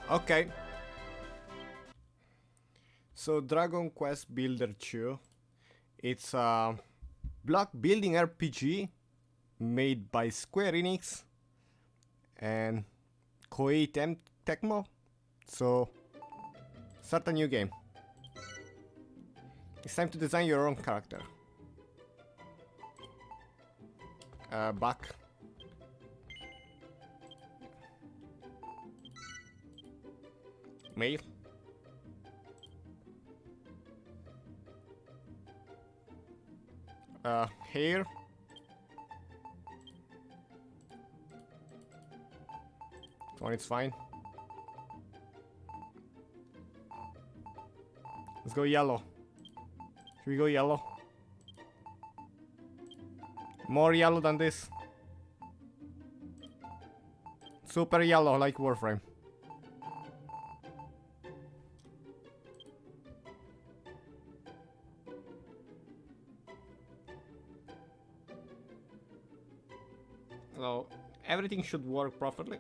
Okay. So Dragon Quest Builder 2, it's a block building RPG made by Square Enix and Koei Tecmo. So start a new game. It's time to design your own character. Back. Mail. Here. One, it's fine. Let's go yellow. Should we go yellow? More yellow than this. Super yellow like Warframe. So everything should work properly.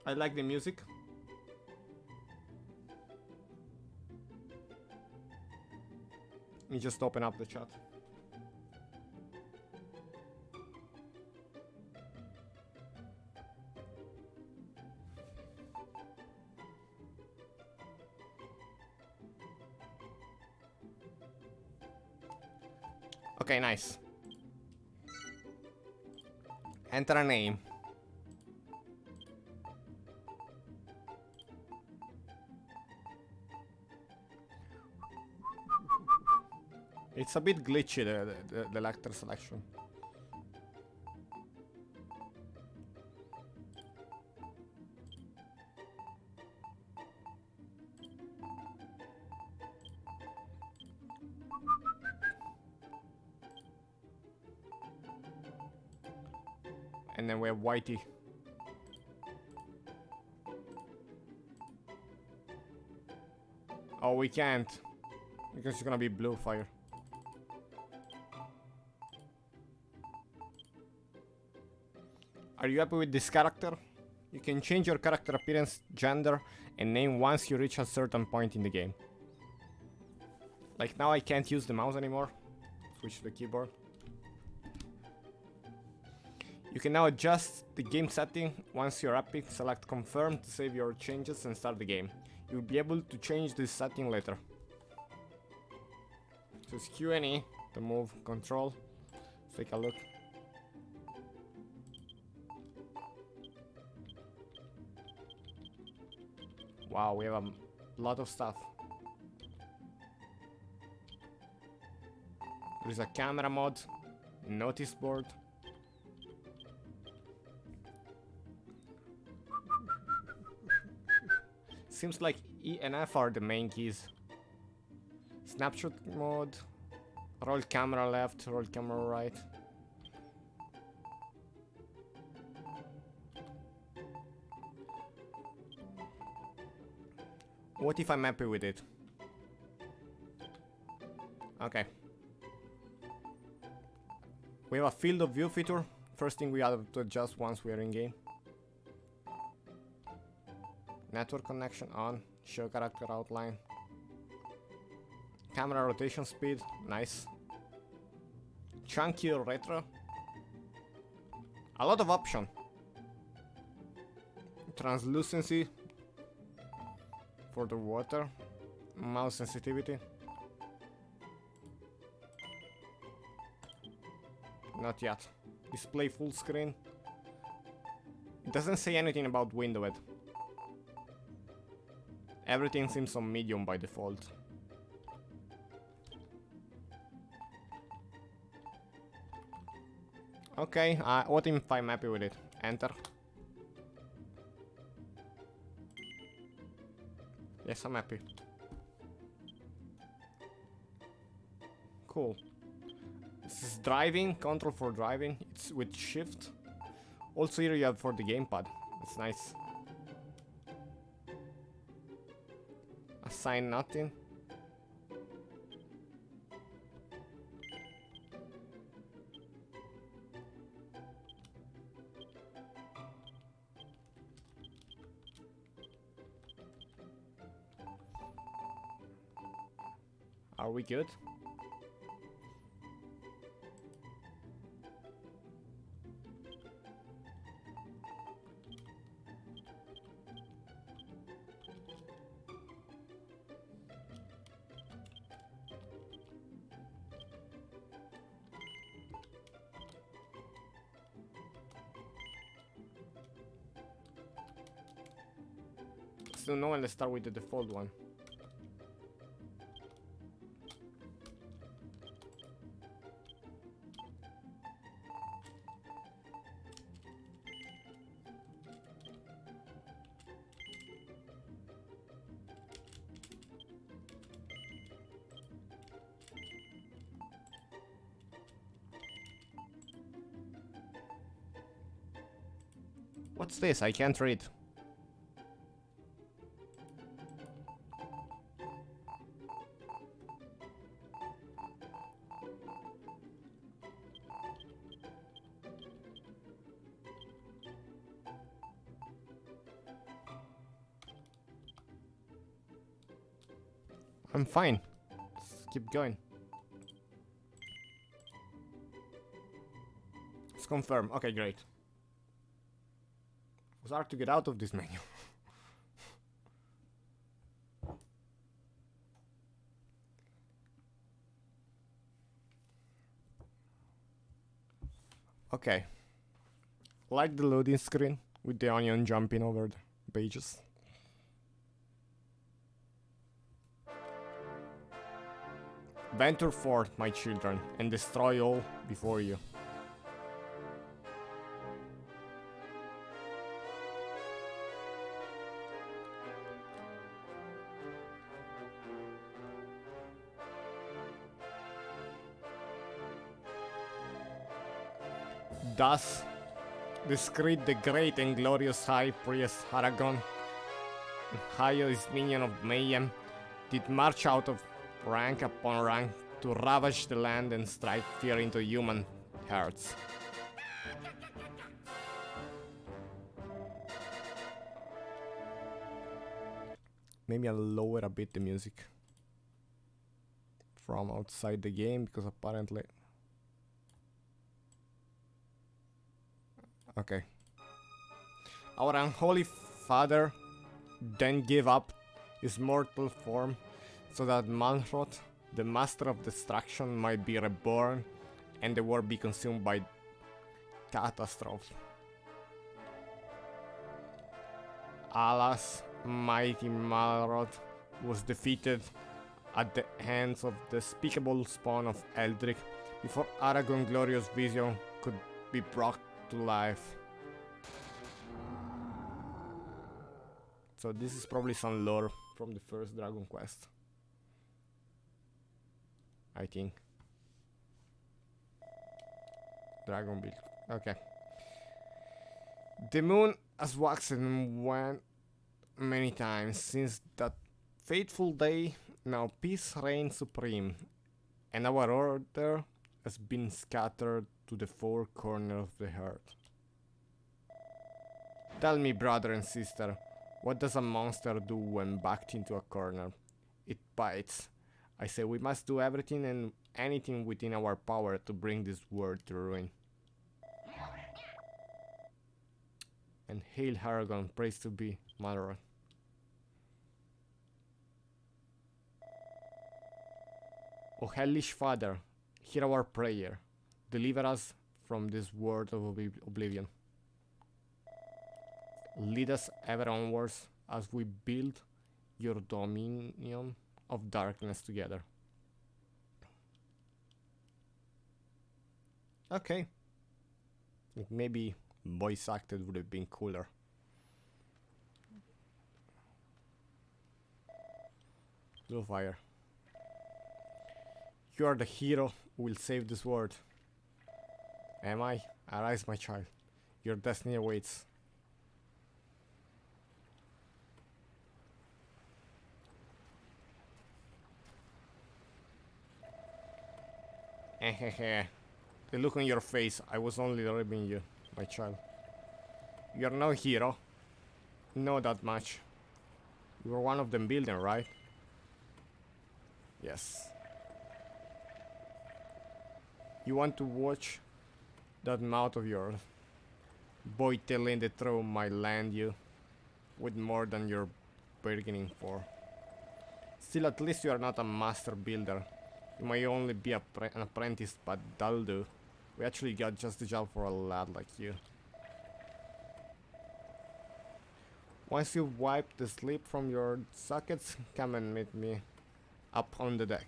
I like the music. Let me just open up the chat. Okay, nice. Enter a name. It's a bit glitchy, the lector selection. And then we have Whitey. Oh, we can't. Because it's gonna be BlueFire. Are you happy with this character? You can change your character appearance, gender, and name once you reach a certain point in the game. Like now I can't use the mouse anymore. Switch to the keyboard. You can now adjust the game setting. Once you're happy, select confirm to save your changes and start the game. You'll be able to change this setting later. So it's Q and E to move, control. Let's take a look. Wow, we have a lot of stuff. There's a camera mod, notice board. Seems like E and F are the main keys. Snapshot mode, roll camera left, roll camera right. What if I'm happy with it? Okay. We have a field of view feature. First thing we have to adjust once we are in game. Network connection on. Show character outline. Camera rotation speed. Nice. Chunky or retro. A lot of option. Translucency for the water. Mouse sensitivity. Not yet. Display full screen. It doesn't say anything about window width. Everything seems on medium by default. Okay, what if I'm happy with it? Enter. Yes, I'm happy. Cool. This is driving, control for driving. It's with shift. Also here you have for the gamepad. It's nice. Assign nothing. Are we good? So no one, let's start with the default one. What's this? I can't read. I'm fine. Let's keep going. Let's confirm. Okay, great. It was hard to get out of this menu. Okay. Like the loading screen with the onion jumping over the pages. Venture forth, my children, and destroy all before you. Thus, discreet the great and glorious High Priest Aragon, highest minion of Mayhem, did march out of rank upon rank to ravage the land and strike fear into human hearts. Maybe I'll lower a bit the music from outside the game, because apparently... Okay. Our unholy father then gave up his mortal form so that Malroth, the master of destruction, might be reborn and the world be consumed by catastrophe. Alas, mighty Malroth was defeated at the hands of the despicable spawn of Eldrick before Aragon's glorious vision could be brought to life. So this is probably some lore from the first Dragon Quest, I think. Dragon build. Okay. The moon has waxed and waned many times since that fateful day. Now peace reigns supreme, and our order has been scattered to the four corners of the earth. Tell me, brother and sister, what does a monster do when backed into a corner? It bites. I say we must do everything and anything within our power to bring this world to ruin. And hail Aragon, praise to be Malroth. O hellish father, hear our prayer. Deliver us from this world of oblivion. Lead us ever onwards as we build your dominion of darkness together. Okay. Maybe voice acted would have been cooler. BlueFire. You are the hero who will save this world. Am I? Arise, my child. Your destiny awaits. The look on your face, I was only ribbing you, my child. You're no hero. Know that much. You were one of them building, right? Yes. You want to watch that mouth of yours. Boy telling the truth might land you with more than you're bargaining for. Still, at least you are not a master builder. You might only be an apprentice, but that'll do. We actually got just the job for a lad like you. Once you wipe the sleep from your sockets, come and meet me up on the deck.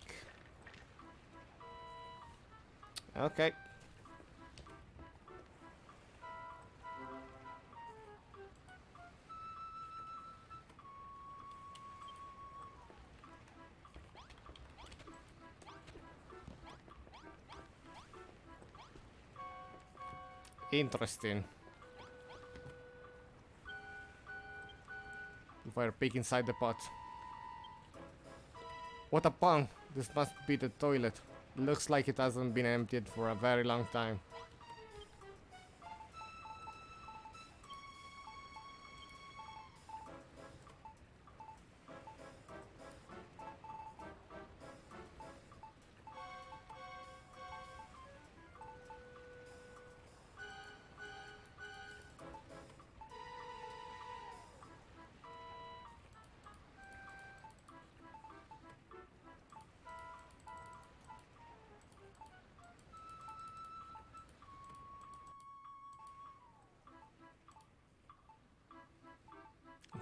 Okay. Interesting. Fire pig inside the pot. What a punk! This must be the toilet. Looks like it hasn't been emptied for a very long time.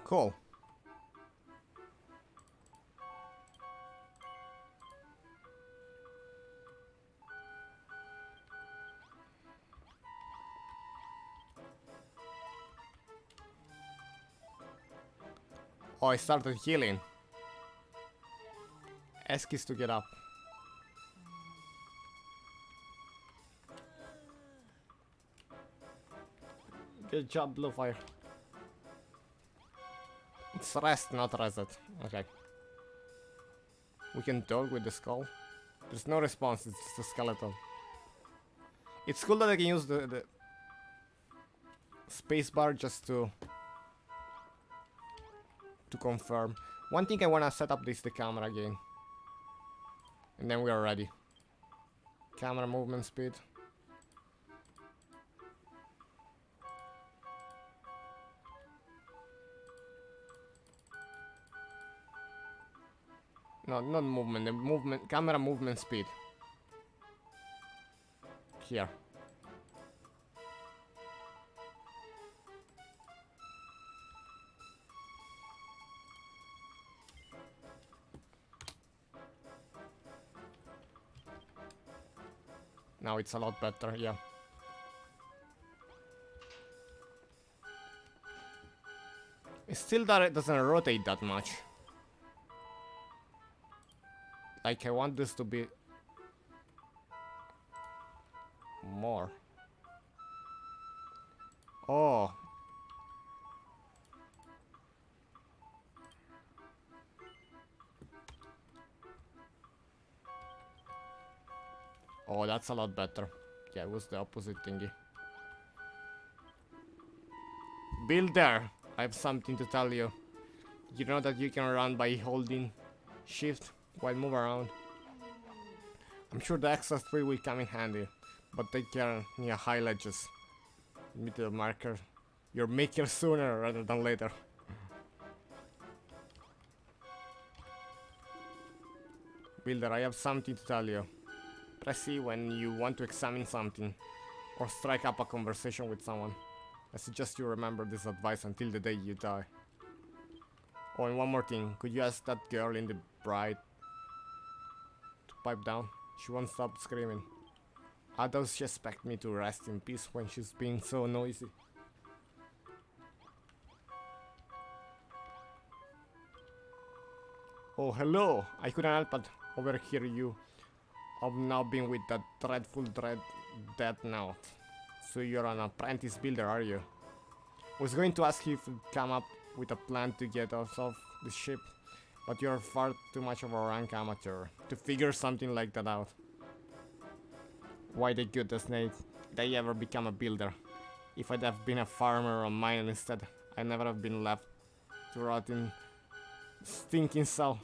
Cool. Oh, I started healing. Ask is to get up. Good job, BlueFire. It's rest, not reset. Okay. We can talk with the skull. There's no response, it's just a skeleton. It's cool that I can use the spacebar just to confirm. One thing I wanna set up is the camera again. And then we are ready. Camera movement speed. No, not movement, the movement, camera movement speed. Here. Now it's a lot better, yeah. It's still that it doesn't rotate that much. Like, I want this to be more. Oh. Oh, that's a lot better. Yeah, it was the opposite thingy. Builder, I have something to tell you. You know that you can run by holding shift while move around. I'm sure the extra speed will come in handy, but take care near high ledges. Meet the marker. Your maker sooner rather than later. Builder, I have something to tell you. Press E when you want to examine something, or strike up a conversation with someone. I suggest you remember this advice until the day you die. Oh, and one more thing. Could you ask that girl in the bride to pipe down? She won't stop screaming. How does she expect me to rest in peace when she's being so noisy? Oh, hello! I couldn't help but overhear you. I've now been with that dreadful dead now. So you're an apprentice builder, are you? I was going to ask you if you'd come up with a plan to get us off the ship, but you're far too much of a rank amateur to figure something like that out. Why the goodness did I ever become a builder? If I'd have been a farmer or a miner instead, I'd never have been left to rot in stinking cell.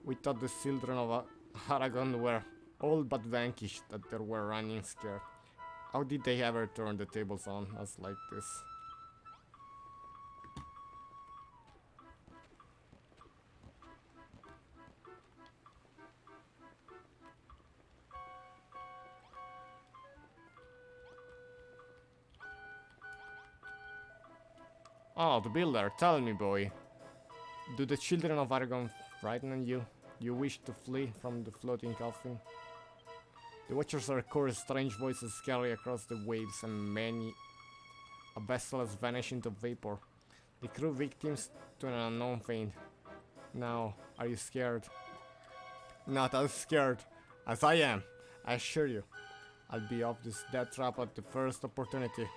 We thought the children of Aragon were All but vanquished that they were running scared. How did they ever turn the tables on us like this? Oh, the builder, tell me, boy. Do the children of Aragon frighten you? You wish to flee from the floating coffin? The watchers record strange voices carry across the waves, and many a vessel has vanished into vapor. The crew victims to an unknown fate. Now, are you scared? Not as scared as I am, I assure you. I'll be off this death trap at the first opportunity.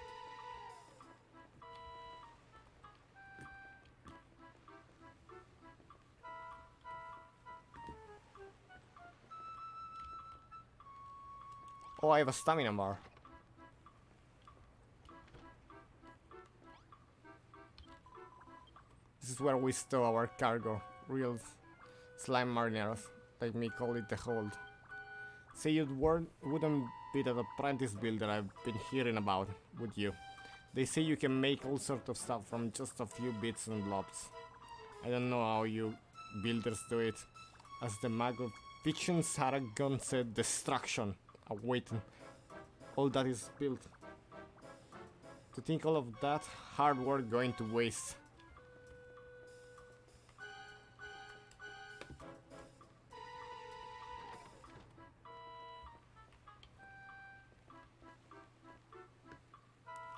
Oh, I have a stamina bar. This is where we stow our cargo. Real slime mariners, like me call it the hold. Say you wouldn't be that apprentice builder I've been hearing about, would you? They say you can make all sorts of stuff from just a few bits and blobs. I don't know how you builders do it. As the mag of fiction's Aragon said, destruction awaiting all that is built. To think all of that hard work going to waste.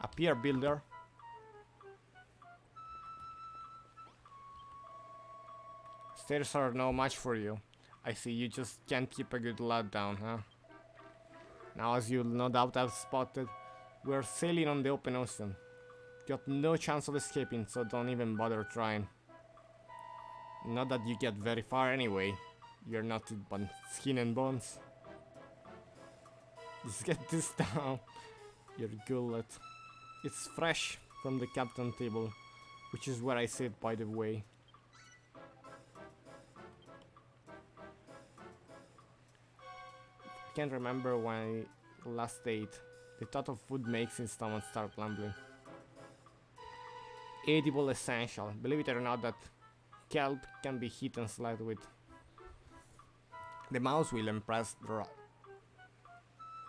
A pier builder. Stairs are no match for you. I see you just can't keep a good lad down, huh? Now, as you'll no doubt have spotted, we're sailing on the open ocean. Got no chance of escaping, so don't even bother trying. Not that you get very far anyway. You're nothing but skin and bones. Just get this down. Your gullet. It's fresh from the captain table, which is where I sit, by the way. I can't remember when I last ate. The thought of food makes his stomach start rumbling. Edible essential. Believe it or not, that kelp can be hit and sliced with. The mouse will impress the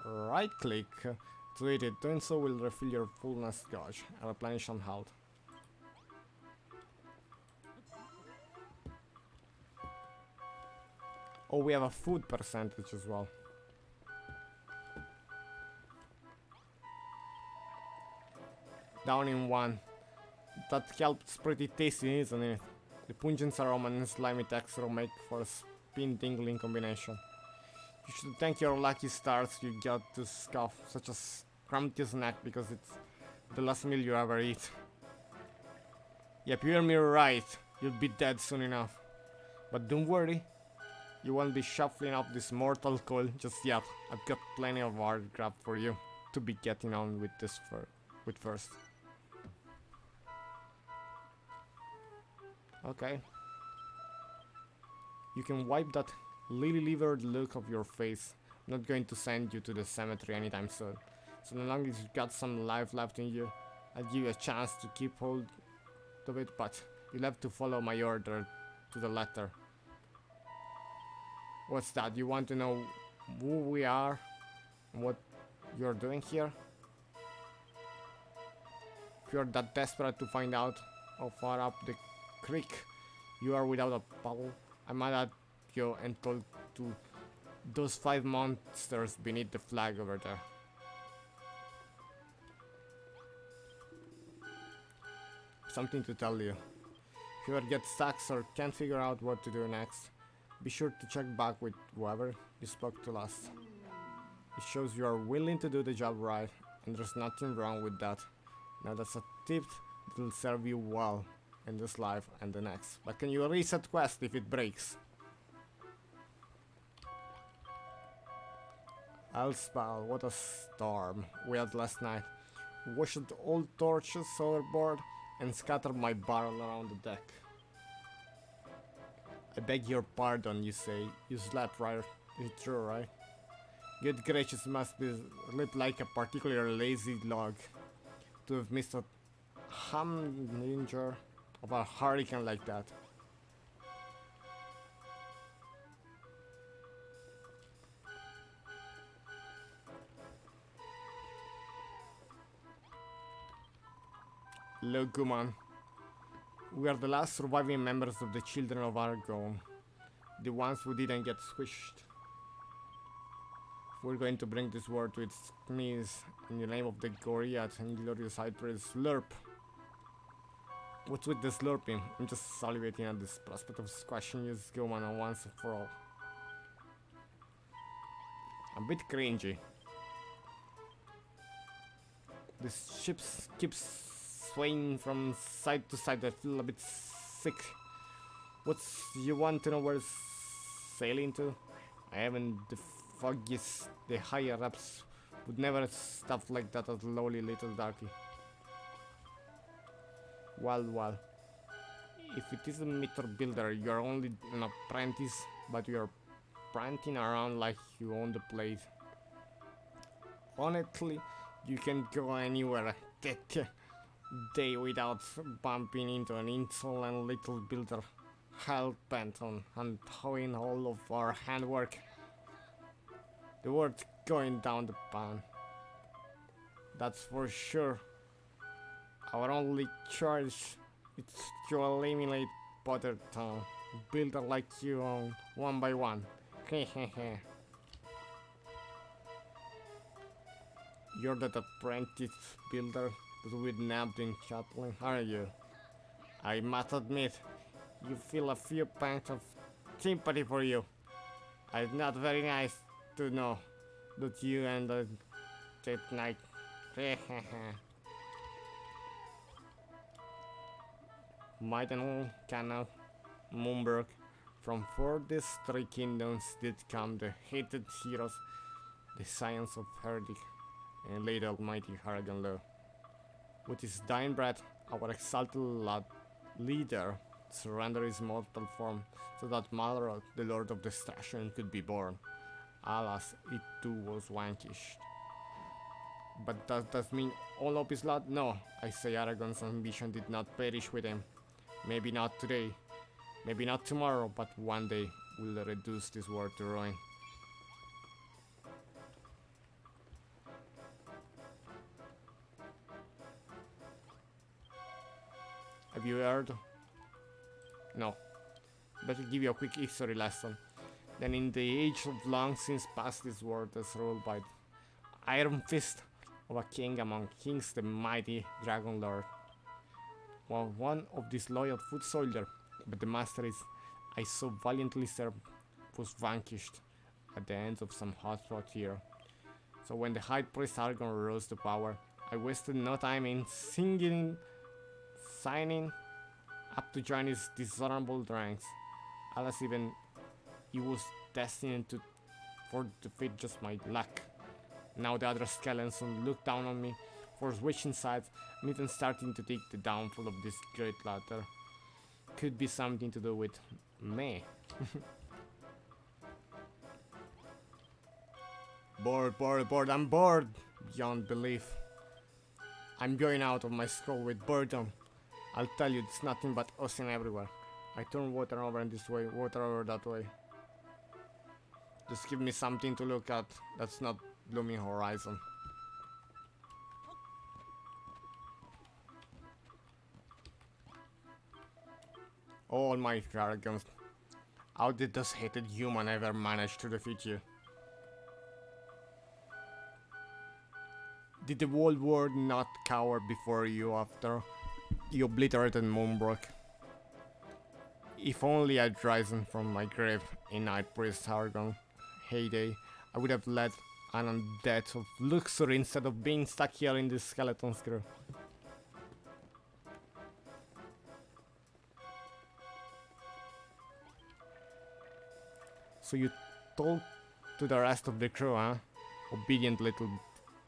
right click to eat it. Doing so will refill your fullness gauge and replenish on health. Oh, we have a food percentage as well. Down in one. That kelp's pretty tasty, isn't it? The pungent aroma and slimy texture make for a spine-tingling combination. You should thank your lucky stars you got to scoff such a scrumptious snack because it's the last meal you ever eat. Yep, you hear me right. You'll be dead soon enough. But don't worry. You won't be shuffling up this mortal coil just yet. I've got plenty of hard crap for you to be getting on with this first. Okay. You can wipe that lily-livered look off your face. I'm not going to send you to the cemetery anytime soon. So long as you've got some life left in you, I'll give you a chance to keep hold of it, but you'll have to follow my order to the letter. What's that? You want to know who we are and what you're doing here? If you're that desperate to find out how far up the creek you are without a paddle, I'm mad at you and told to those 5 monsters beneath the flag over there. Something to tell you. If you ever get stuck or can't figure out what to do next, be sure to check back with whoever you spoke to last. It shows you are willing to do the job right, and there's nothing wrong with that. Now that's a tip that will serve you well in this life and the next. But can you reset quest if it breaks? Elspal, what a storm we had last night. Washed old torches overboard and scattered my barrel around the deck. I beg your pardon, you say. You slept, right? It's true, right? Good gracious, must be lit like a particularly lazy log to have missed a danger of a hurricane like that. Look, Guman, we are the last surviving members of the Children of Argon. The ones who didn't get squished. We're going to bring this war to its knees in the name of the Goriat and glorious Cypress Slurp. What's with the slurping? I'm just salivating at this prospect of squashing you, Gilman, once and for all. A bit cringy. This ship keeps swaying from side to side. I feel a bit sick. What's you want to know where it's sailing to? I haven't the foggiest. The higher ups would never stuff like that as lowly little darky. Well, if it is a meter builder, you're only an apprentice, but you're prancing around like you own the place. Honestly, you can go anywhere that day without bumping into an insolent little builder hell-bent on undoing all of our handwork. The word's going down the pan. That's for sure. Our only charge is to eliminate Potter Town. Builder like you on one by one. Hehehe. You're that apprentice builder that we nabbed in Chaplin, aren't you? I must admit, you feel a few pangs of sympathy for you. It's not very nice to know that you ended that night. Maiden Canal, Moonberg, from for these three kingdoms did come the hated heroes, the science of Herdic, and later almighty Harrigan Law. With his dying breath, our exalted leader surrendered his mortal form so that Malrod, the Lord of Destruction, could be born. Alas, it too was vanquished. But does that mean all of his blood? No, I say Aragon's ambition did not perish with him. Maybe not today, maybe not tomorrow, but one day we'll reduce this war to ruin. Have you heard? No. Better give you a quick history lesson. Then in the age of long since past, this world is ruled by the iron fist of a king among kings, the mighty Dragon Lord. Well, one of these loyal foot soldier, but the master is I so valiantly served was vanquished at the end of some hot frontier. So when the high priest Argon rose to power, I wasted no time in signing up to join his dishonorable ranks. Alas, even he was destined for defeat, just my luck. Now the other skeletons look down on me for switching sides. I'm even starting to think the downfall of this great ladder could be something to do with me. Bored, I'm bored beyond belief. I'm going out of my skull with boredom. I'll tell you, it's nothing but ocean everywhere. I turn water over in this way, water over that way. Just give me something to look at that's not blooming horizon. Oh my dragons, how did this hated human ever manage to defeat you? Did the whole world not cower before you after you obliterated Moonbrook? If only I'd risen from my grave in Night Priest Argon heyday, I would have led an undead of luxury instead of being stuck here in this skeleton crew. So you told to the rest of the crew, huh? Obedient little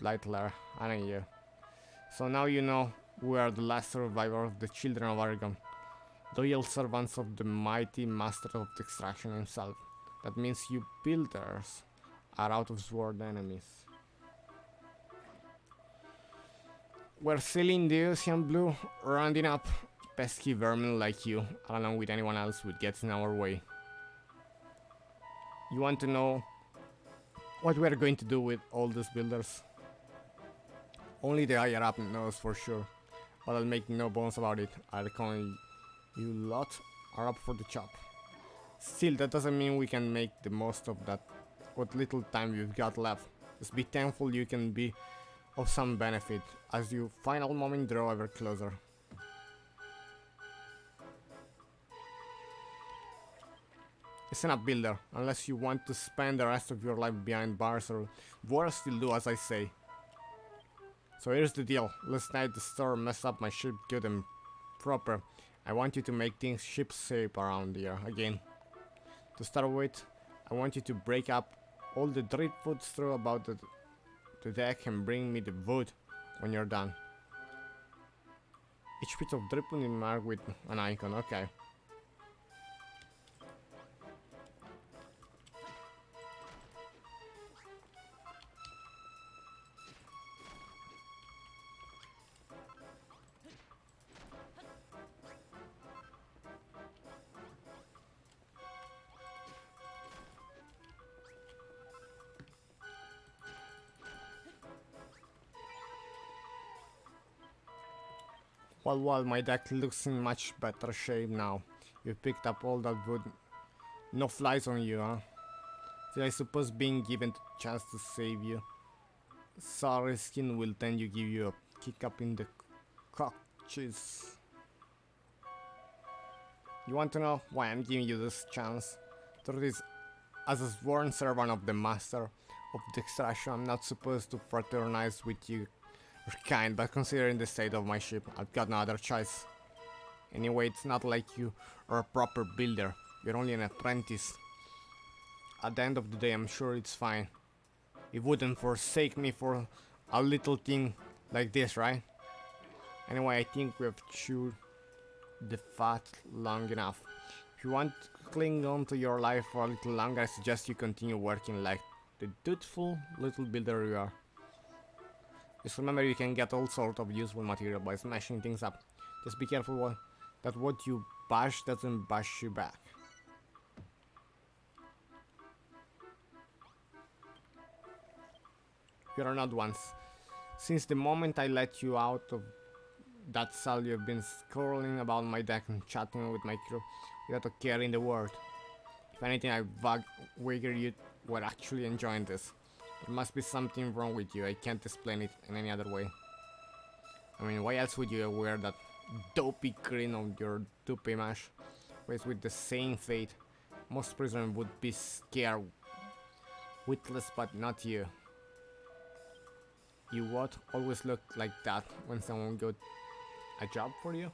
Blightler, aren't you? So now you know we are the last survivor of the Children of Argon. Loyal servants of the mighty Master of Destruction himself. That means you builders are out of sword enemies. We're sailing the ocean blue, rounding up pesky vermin like you, along with anyone else who gets in our way. You want to know what we're going to do with all these builders? Only the higher up knows for sure, but I'll make no bones about it. I reckon you lot are up for the chop. Still, that doesn't mean we can make the most of that what little time we've got left. Just be thankful you can be of some benefit as your final moment draw ever closer. Listen up, builder. Unless you want to spend the rest of your life behind bars or worse, you'll do as I say. So here's the deal. Last night the storm messed up my ship good and proper. I want you to make things ship shape around here again. To start with, I want you to break up all the driftwood straw about the deck and bring me the wood when you're done. Each bit of driftwood is marked with an icon, okay. Well, my deck looks in much better shape now. You picked up all that wood. No flies on you, huh? So I suppose being given the chance to save you. Sorry, skin will tend to give you a kick up in the cockches. You want to know why I'm giving you this chance? Truth is, as a sworn servant of the master of the extraction, I'm not supposed to fraternize with you kind, but considering the state of my ship, I've got no other choice. Anyway, it's not like you are a proper builder. You're only an apprentice. At the end of the day, I'm sure it's fine. You wouldn't forsake me for a little thing like this, right? Anyway, I think we have chewed the fat long enough. If you want to cling on to your life for a little longer, I suggest you continue working like the dutiful little builder you are. Just remember you can get all sorts of useful material by smashing things up. Just be careful that what you bash doesn't bash you back. You are not once. Since the moment I let you out of that cell, you've been scrolling about my deck and chatting with my crew without a care in the world. If anything, I wager you were actually enjoying this. There must be something wrong with you. I can't explain it in any other way. I mean, why else would you wear that dopey grin on your dupe mash? Faced with the same fate, most prisoners would be scared witless, but not you. You what? Always look like that when someone got a job for you?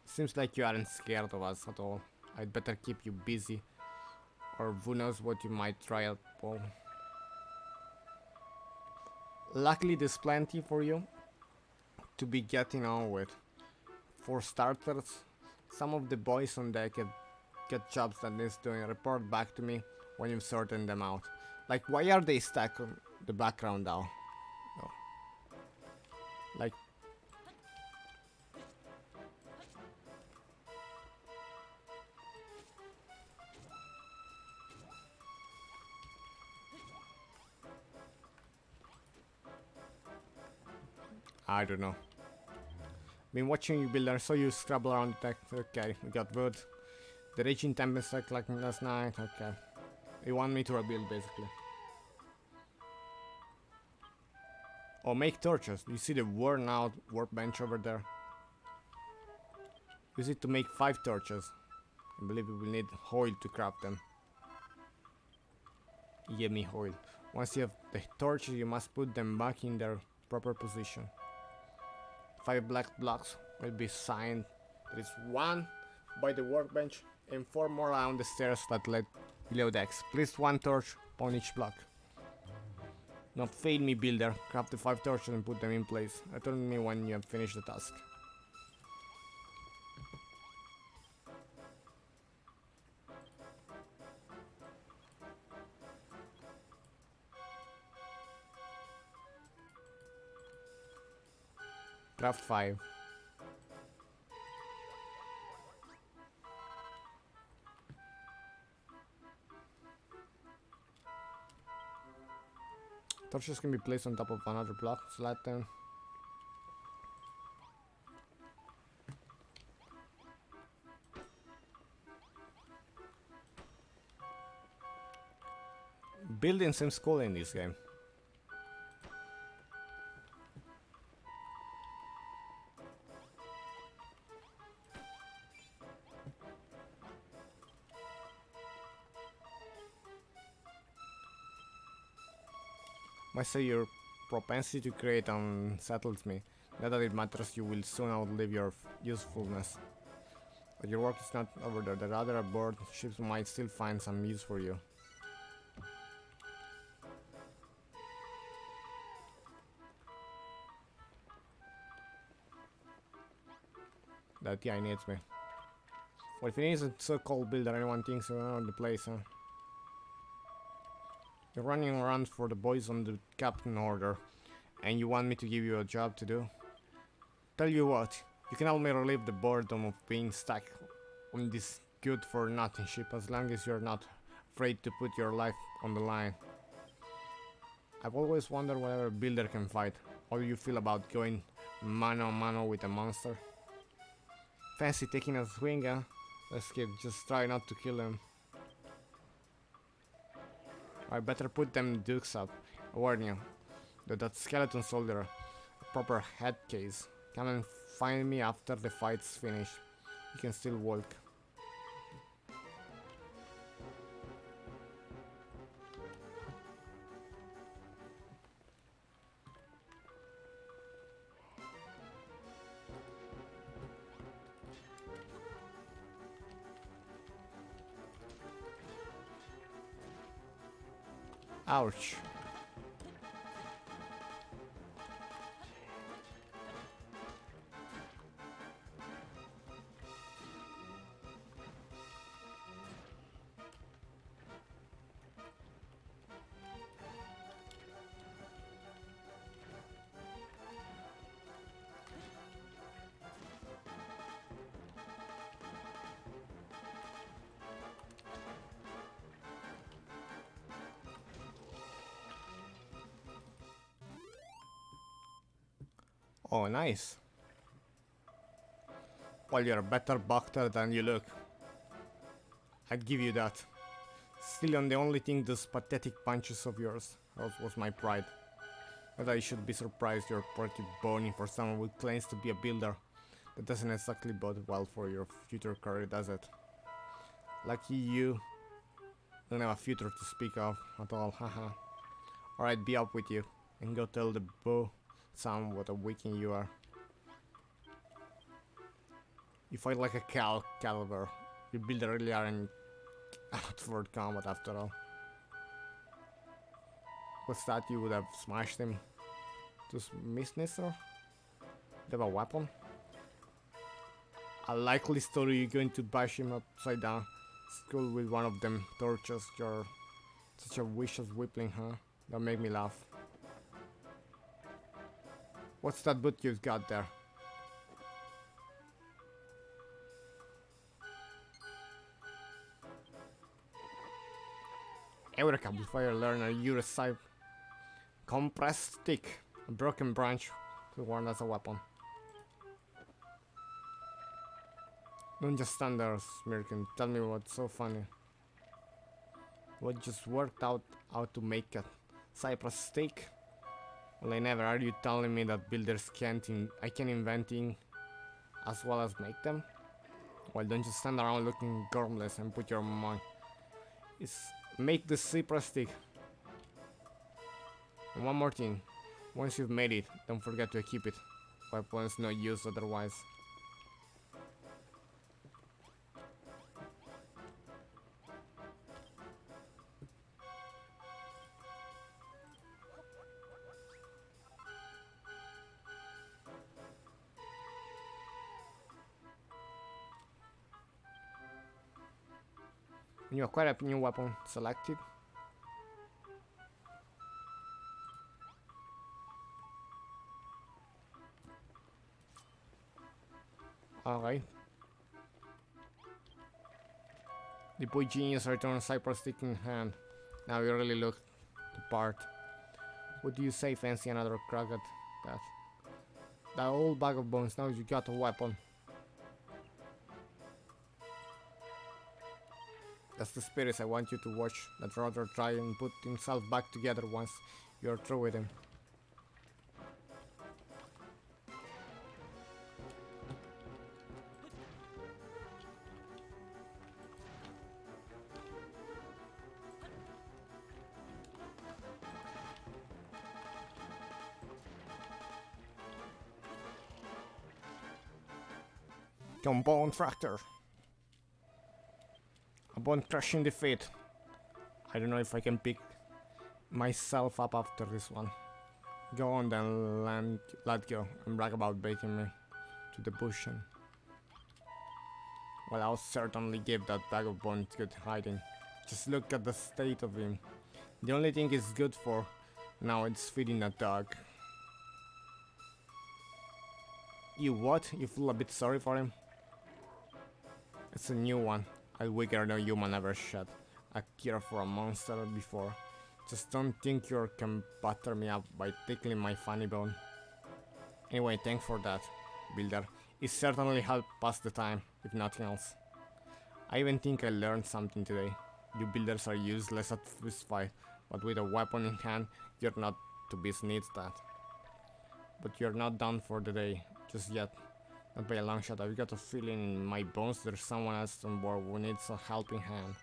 Seems like you aren't scared of us at all. I'd better keep you busy, or who knows what you might try out for. Luckily, there's plenty for you to be getting on with. For starters, some of the boys on deck get jobs that needs doing. Report back to me when you've sorted them out. Like, why are they stuck on the background now? No. Like, I don't know. Been watching you build. I saw you scrabble around the deck. Okay, we got wood. The raging tempest like last night. Okay. You want me to rebuild basically. Oh, make torches. You see the worn out workbench over there? Use it to make 5 torches. I believe we will need oil to craft them. Give me oil. Once you have the torches, you must put them back in their proper position. 5 black blocks will be signed. There is 1 by the workbench and 4 more around the stairs that lead below decks. Place 1 torch upon each block. Not fail me, builder. Craft the 5 torches and put them in place. Return me when you have finished the task. Craft 5. Torches can be placed on top of another block. Slide them. Building seems cool in this game. Must say your propensity to create unsettles me. Not that it matters, you will soon outlive your usefulness. But your work is not over there. The other aboard ships might still find some use for you. That guy needs me. Well, if he needs a so-called builder, anyone thinks around the place, huh? You're running around for the boys on the captain order, and you want me to give you a job to do? Tell you what, you can help me relieve the boredom of being stuck on this good-for-nothing ship as long as you're not afraid to put your life on the line. I've always wondered whether a builder can fight. How do you feel about going mano-a-mano with a monster? Fancy taking a swing, huh? Let's keep, just try not to kill him. I better put them dukes up. I warn you, that skeleton soldier, a proper head case. Come and find me after the fight's finished. You can still walk. Ouch. Oh, nice. Well, you're a better boxer than you look. I'd give you that. Still, on the only thing those pathetic punches of yours was my pride. But I should be surprised you're pretty bony for someone who claims to be a builder. That doesn't exactly bode well for your future career, does it? Lucky you don't have a future to speak of at all, haha. Alright, be up with you, and go tell the bow sound what a weakling you are. You fight like a caliber. You builder really aren't out for combat after all. What's that? You would have smashed him to missness, or? They have a weapon? A likely story you're going to bash him upside down. School with one of them torches. You're such a vicious weakling, huh? That make me laugh. What's that boot you've got there? Eureka, BlueFire learner, you receive compressed stick, a broken branch to warn as a weapon. Don't just stand there, Smirkin. Tell me what's so funny. What just worked out how to make a cypress stick? Well, I never. Are you telling me that builders I can inventing as well as make them? Well, don't just stand around looking gormless and put your mind. Make the cypress stick. And one more thing. Once you've made it, don't forget to equip it. Weapons no use otherwise. When you acquire a new weapon selected, Okay. The boy genius returns Cypress stick in hand. Now you really look the part. What do you say, fancy another crack at that? That old bag of bones, now you got a weapon. That's the spirit I want you to watch. That rather try and put himself back together once you're through with him. Compound fracture. A bone crushing defeat. I don't know if I can pick myself up after this one. Go on then, let go and brag about baiting me to the bush. And well, I'll certainly give that bag of bones good hiding. Just look at the state of him. The only thing he's good for now is feeding a dog. You what? You feel a bit sorry for him? It's a new one. I'll weaker than human ever shed. A cure for a monster before. Just don't think you can butter me up by tickling my funny bone. Anyway, thanks for that, builder. It certainly helped pass the time, if nothing else. I even think I learned something today. You builders are useless at fist fight, but with a weapon in hand, you're not to be sneezed at. But you're not done for the day, just yet. Not by a long shot. I've got a feeling in my bones there's someone else on board who needs a helping hand.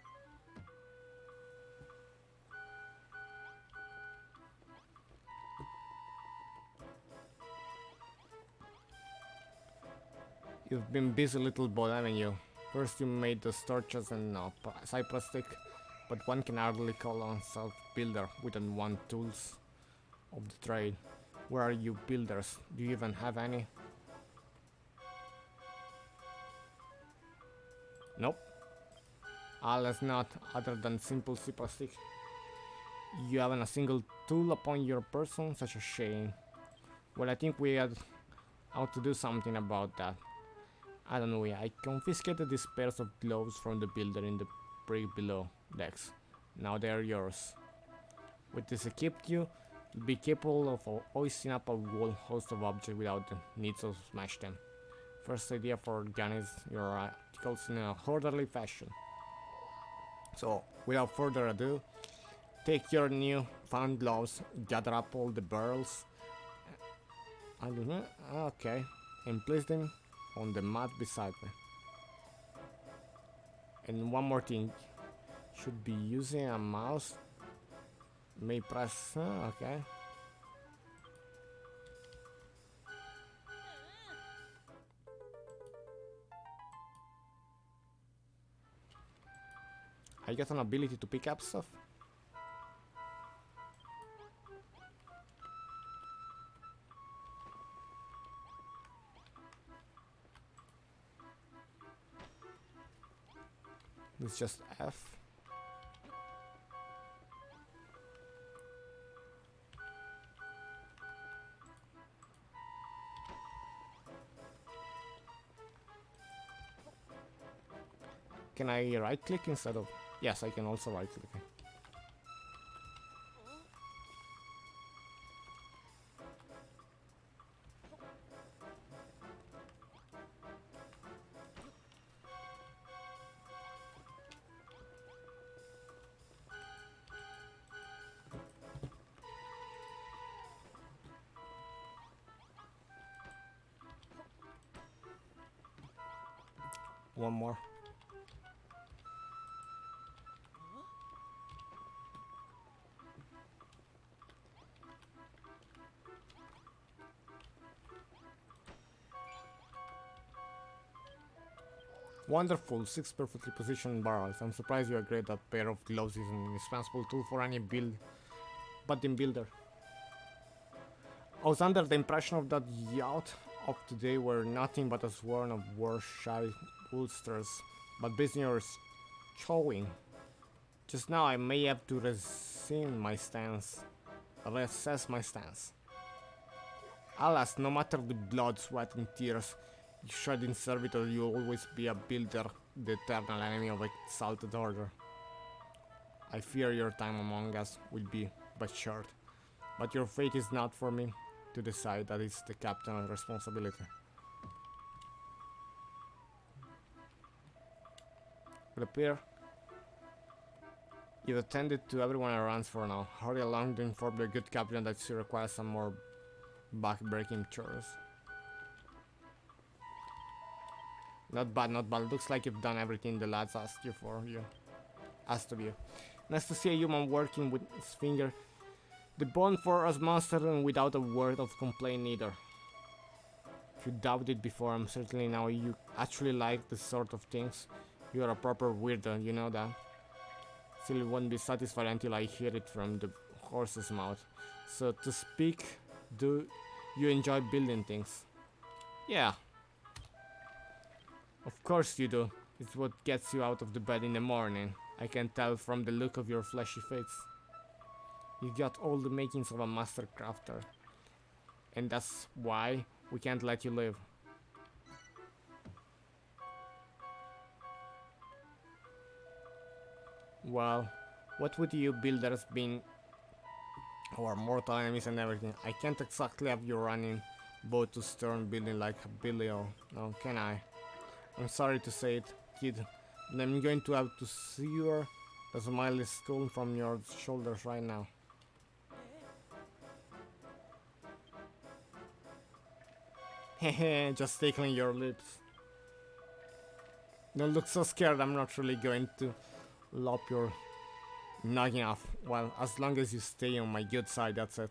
You've been busy, little boy, haven't you? First you made the torches and cypress stick, but one can hardly call oneself builder without one tools of the trade. Where are you builders? Do you even have any? Nope. Let's not, other than simple cypress stick. You haven't a single tool upon your person, such a shame. Well, I think we ought to do something about that. I don't know, I confiscated these pairs of gloves from the builder in the brig below decks. Now they're yours. With this equipped, you'll be capable of hoisting up a whole host of objects without the need to smash them. First idea for organize your articles in a orderly fashion. So, without further ado, take your new found gloves, gather up all the barrels, okay, and place them on the mat beside me. And one more thing, should be using a mouse. May press, okay. I got an ability to pick up stuff. It's just F. Can I right click instead of... Yes, I can also right click. One more. Wonderful, 6 perfectly positioned barrels. I'm surprised you agree that pair of gloves is an indispensable tool for any budding builder. I was under the impression of that yacht of today were nothing but a swarm of war-shy ulsters, but based on your showing just now, I may have to reassess my stance. Alas, no matter the blood, sweat and tears You shredding servitor, you'll always be a builder, the eternal enemy of exalted order. I fear your time among us will be but short. But your fate is not for me to decide, that is the captain's responsibility. Repair. You've attended to everyone around for now. Hurry along to inform the good captain that she requires some more back-breaking chores. Not bad, not bad. Looks like you've done everything the lads asked of you. Nice to see a human working with his finger. The bone for us monster and without a word of complaint either. If you doubted before, I'm certainly now you actually like this sort of things. You're a proper weirdo, you know that. Still won't be satisfied until I hear it from the horse's mouth. So to speak, do you enjoy building things? Yeah. Of course you do. It's what gets you out of the bed in the morning. I can tell from the look of your fleshy face. You got all the makings of a master crafter. And that's why we can't let you live. Well, what would you builders been our mortal enemies and everything? I can't exactly have you running boat to stern building like a Billy-o, no, can I? I'm sorry to say it, kid, but I'm going to have to sever the smile is stolen from your shoulders right now. Hehe, just tickling your lips. Don't look so scared, I'm not really going to lop your noggin off. Well, as long as you stay on my good side, that's it.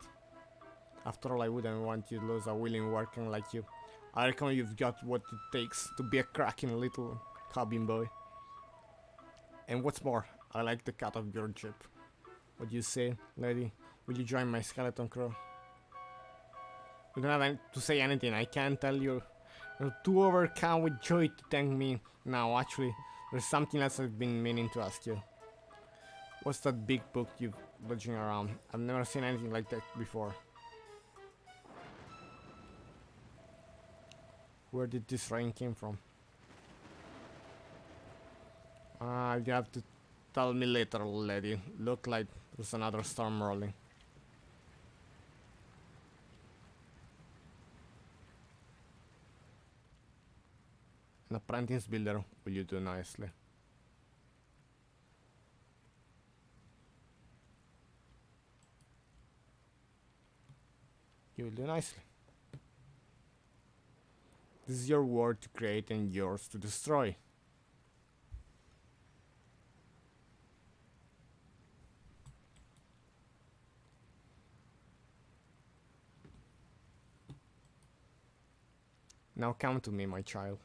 After all, I wouldn't want you to lose a willing worker like you. I reckon you've got what it takes to be a cracking little cabin boy. And what's more, I like the cut of your jib. What do you say, lady? Will you join my skeleton crew? You don't have to say anything, I can't tell you. You're too overcome with joy to thank me now. Actually, there's something else I've been meaning to ask you. What's that big book you're lodging around? I've never seen anything like that before. Where did this rain came from? You have to tell me later, lady. Look like there's another storm rolling. An apprentice builder, will you do nicely? You will do nicely. This is your world to create and yours to destroy. Now come to me, my child.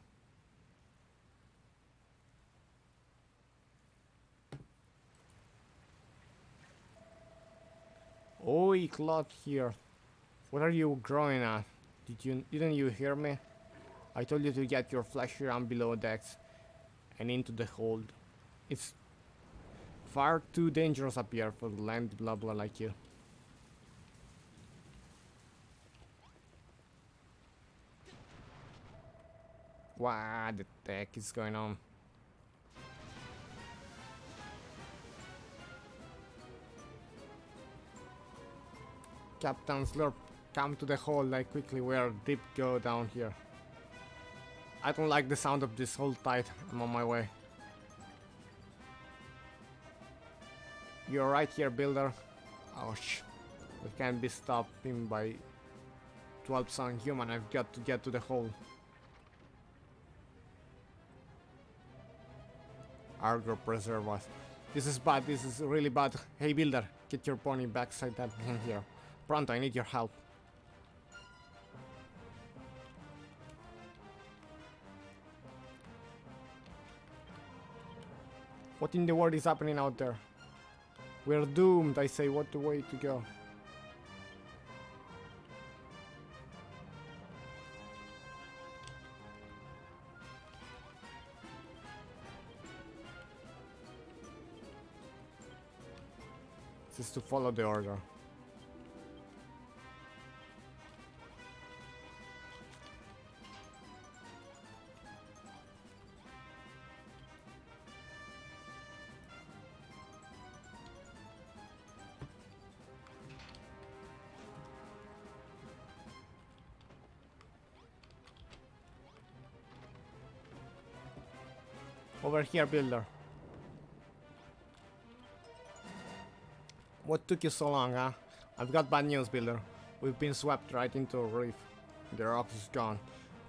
Oi, Claude here. What are you growing at? Didn't you hear me? I told you to get your fleshy around below decks and into the hold. It's far too dangerous up here for the land blah blah like you. What the heck is going on? Captain Slurp, come to the hold like quickly, we are deep go down here. I don't like the sound of this hold tight, I'm on my way. You're right here, builder. Ouch. We can't be stopped by 12 son human, I've got to get to the hold. Argo preserve us. This is bad, this is really bad. Hey builder, get your pony backside up in here. Pronto, I need your help. What in the world is happening out there? We're doomed, I say, what the way to go? This is to follow the order. Over here, builder. What took you so long, huh? I've got bad news, builder. We've been swept right into a reef. The rock is gone.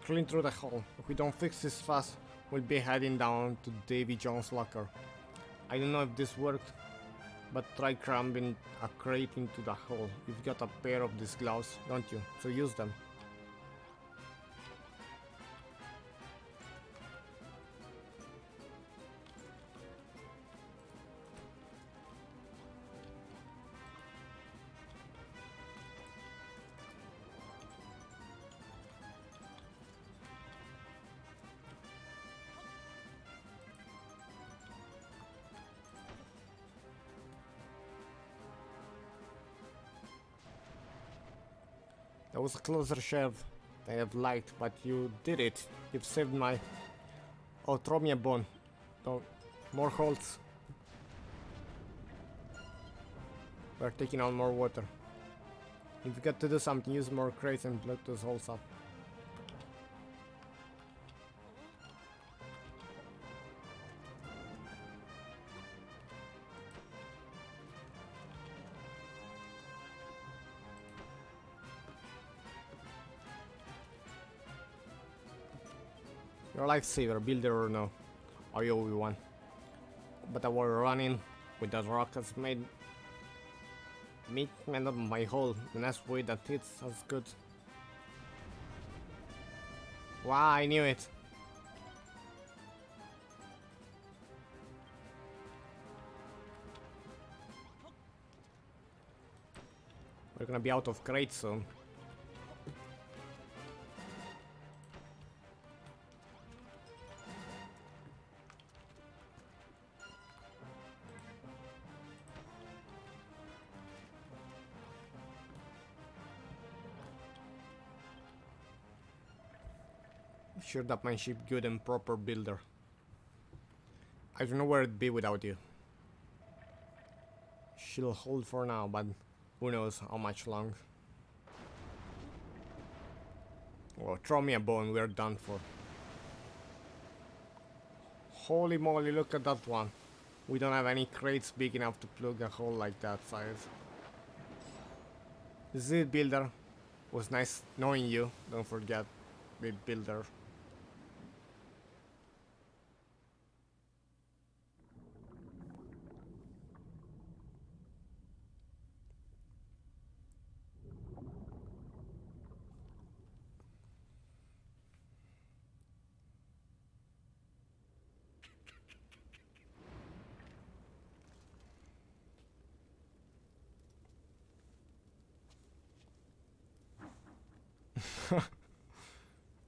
Clean through the hole. If we don't fix this fast, we'll be heading down to Davy Jones' locker. I don't know if this worked, but try cramming a crate into the hole. You've got a pair of these gloves, don't you? So use them. That was a closer shave than I've liked, but you did it. You've saved my... Oh, throw me a bone. Don't... More holes. We're taking on more water. If you got to do something, use more crates and block those holes up. You're a lifesaver, builder or no. I owe you one. But I was running with that rock has made me end up my hole. The next way that hits us good. Wow, I knew it. We're gonna be out of crates soon. Shored up my ship good and proper, builder. I don't know where it'd be without you. She'll hold for now, but who knows how much long. Oh, throw me a bone, we're done for. Holy moly, look at that one. We don't have any crates big enough to plug a hole like that size. This is it, builder. It was nice knowing you. Don't forget, big builder.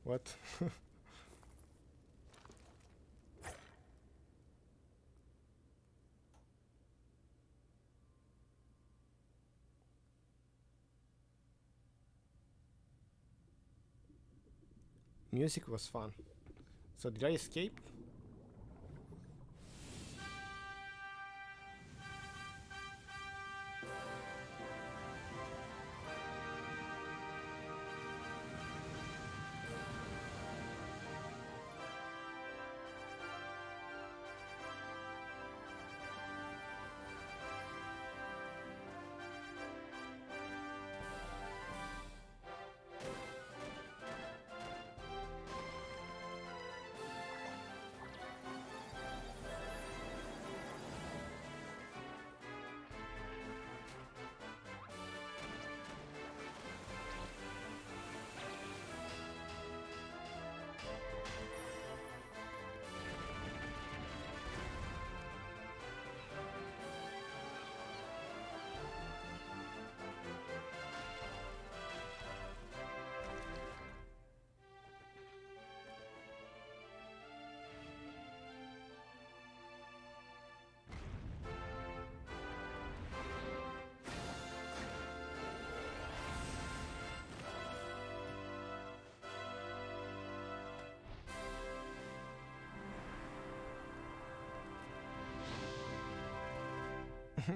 What? Music was fun. So did I escape?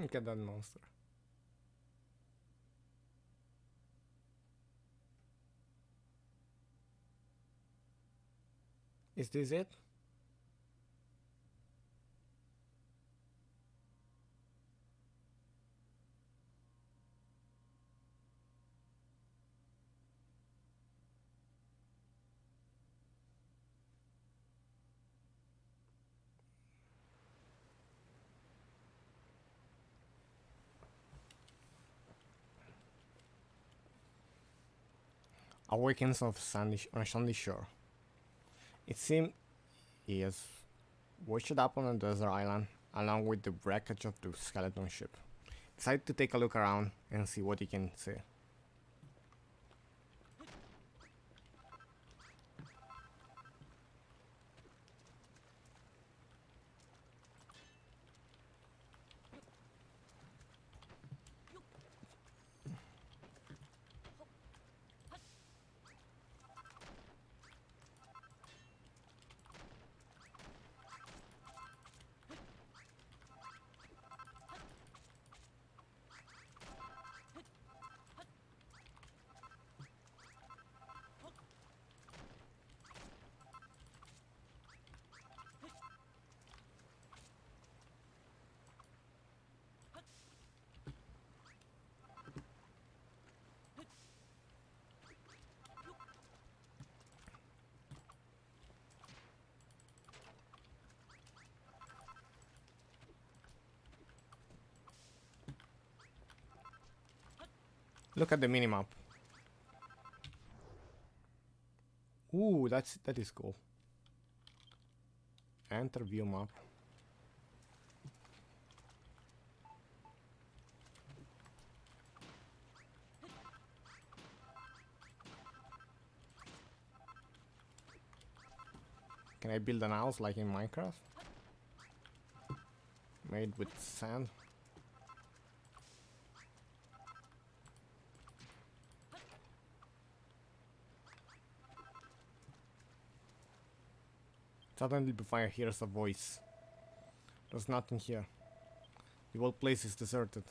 Look at that monster. Is this it? Awakens of on a sandy shore. It seemed he has washed up on a desert island along with the wreckage of the skeleton ship. Decided to take a look around and see what he can see. Look at the minimap. Ooh, that is cool. Enter view map. Can I build an house like in Minecraft? Made with sand. Suddenly BlueFire hears a voice. There's nothing here. The whole place is deserted.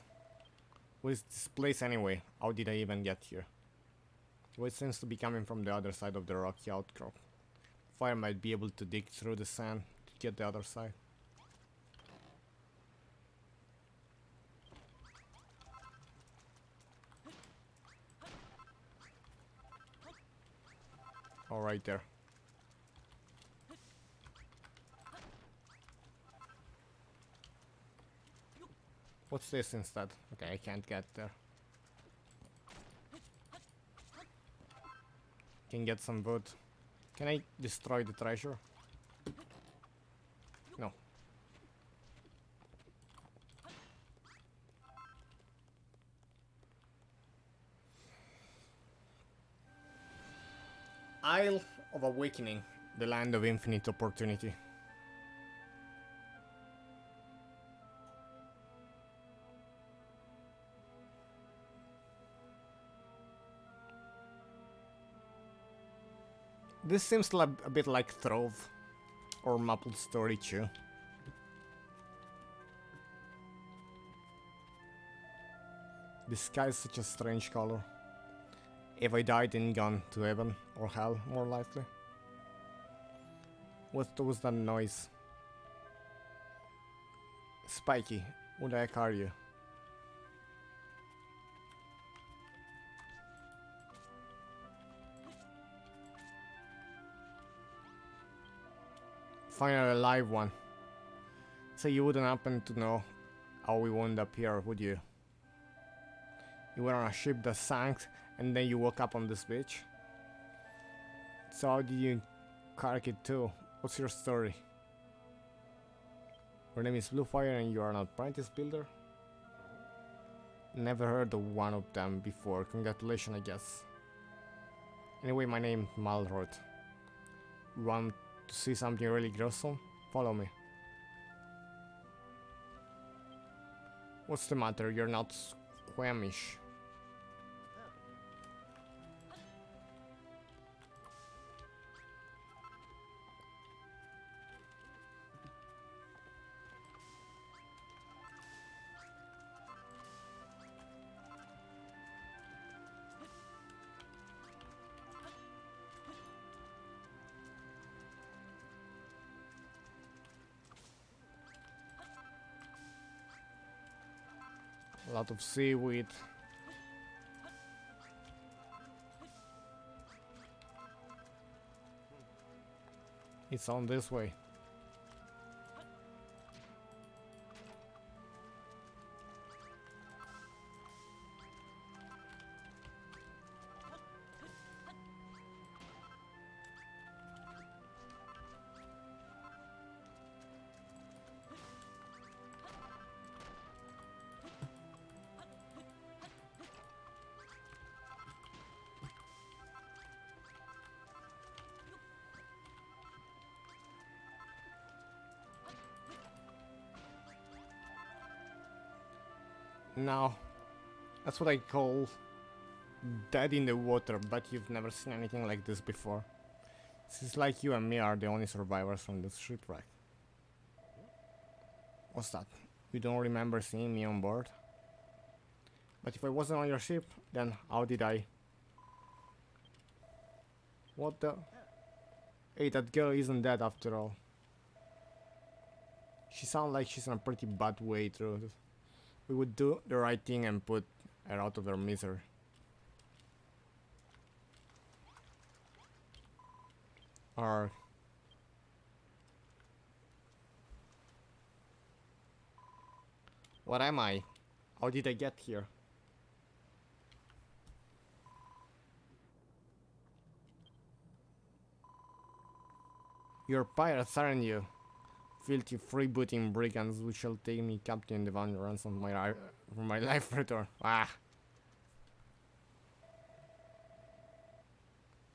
What is this place anyway? How did I even get here? The voice seems to be coming from the other side of the rocky outcrop. Fire might be able to dig through the sand to get the other side. Oh, right there. What's this instead? Okay, I can't get there. Can get some wood. Can I destroy the treasure? No. Isle of Awakening, the land of infinite opportunity. This seems a bit like Throve or Maple Story 2. The sky is such a strange color. Have I died and gone to heaven or hell, more likely? What was that noise? Spiky, who the heck are you? Finally a live one. So you wouldn't happen to know how we wound up here, would you? You were on a ship that sank and then you woke up on this beach? So how did you crack it too? What's your story? Your name is BlueFire and you are an apprentice builder? Never heard of one of them before, congratulations I guess. Anyway, my name is Malroth. Want to see something really gruesome? Follow me. What's the matter? You're not squeamish. A lot of seaweed. It's on this way. Now, that's what I call dead in the water, but you've never seen anything like this before. Seems like you and me are the only survivors from this shipwreck. What's that? You don't remember seeing me on board? But if I wasn't on your ship, then how did I? What the? Hey, that girl isn't dead after all. She sounds like she's in a pretty bad way through this. We would do the right thing and put her out of her misery. Or... What am I? How did I get here? You're pirates, aren't you? Filthy freebooting brigands who shall take me captain and demand ransom for my life return. Ah!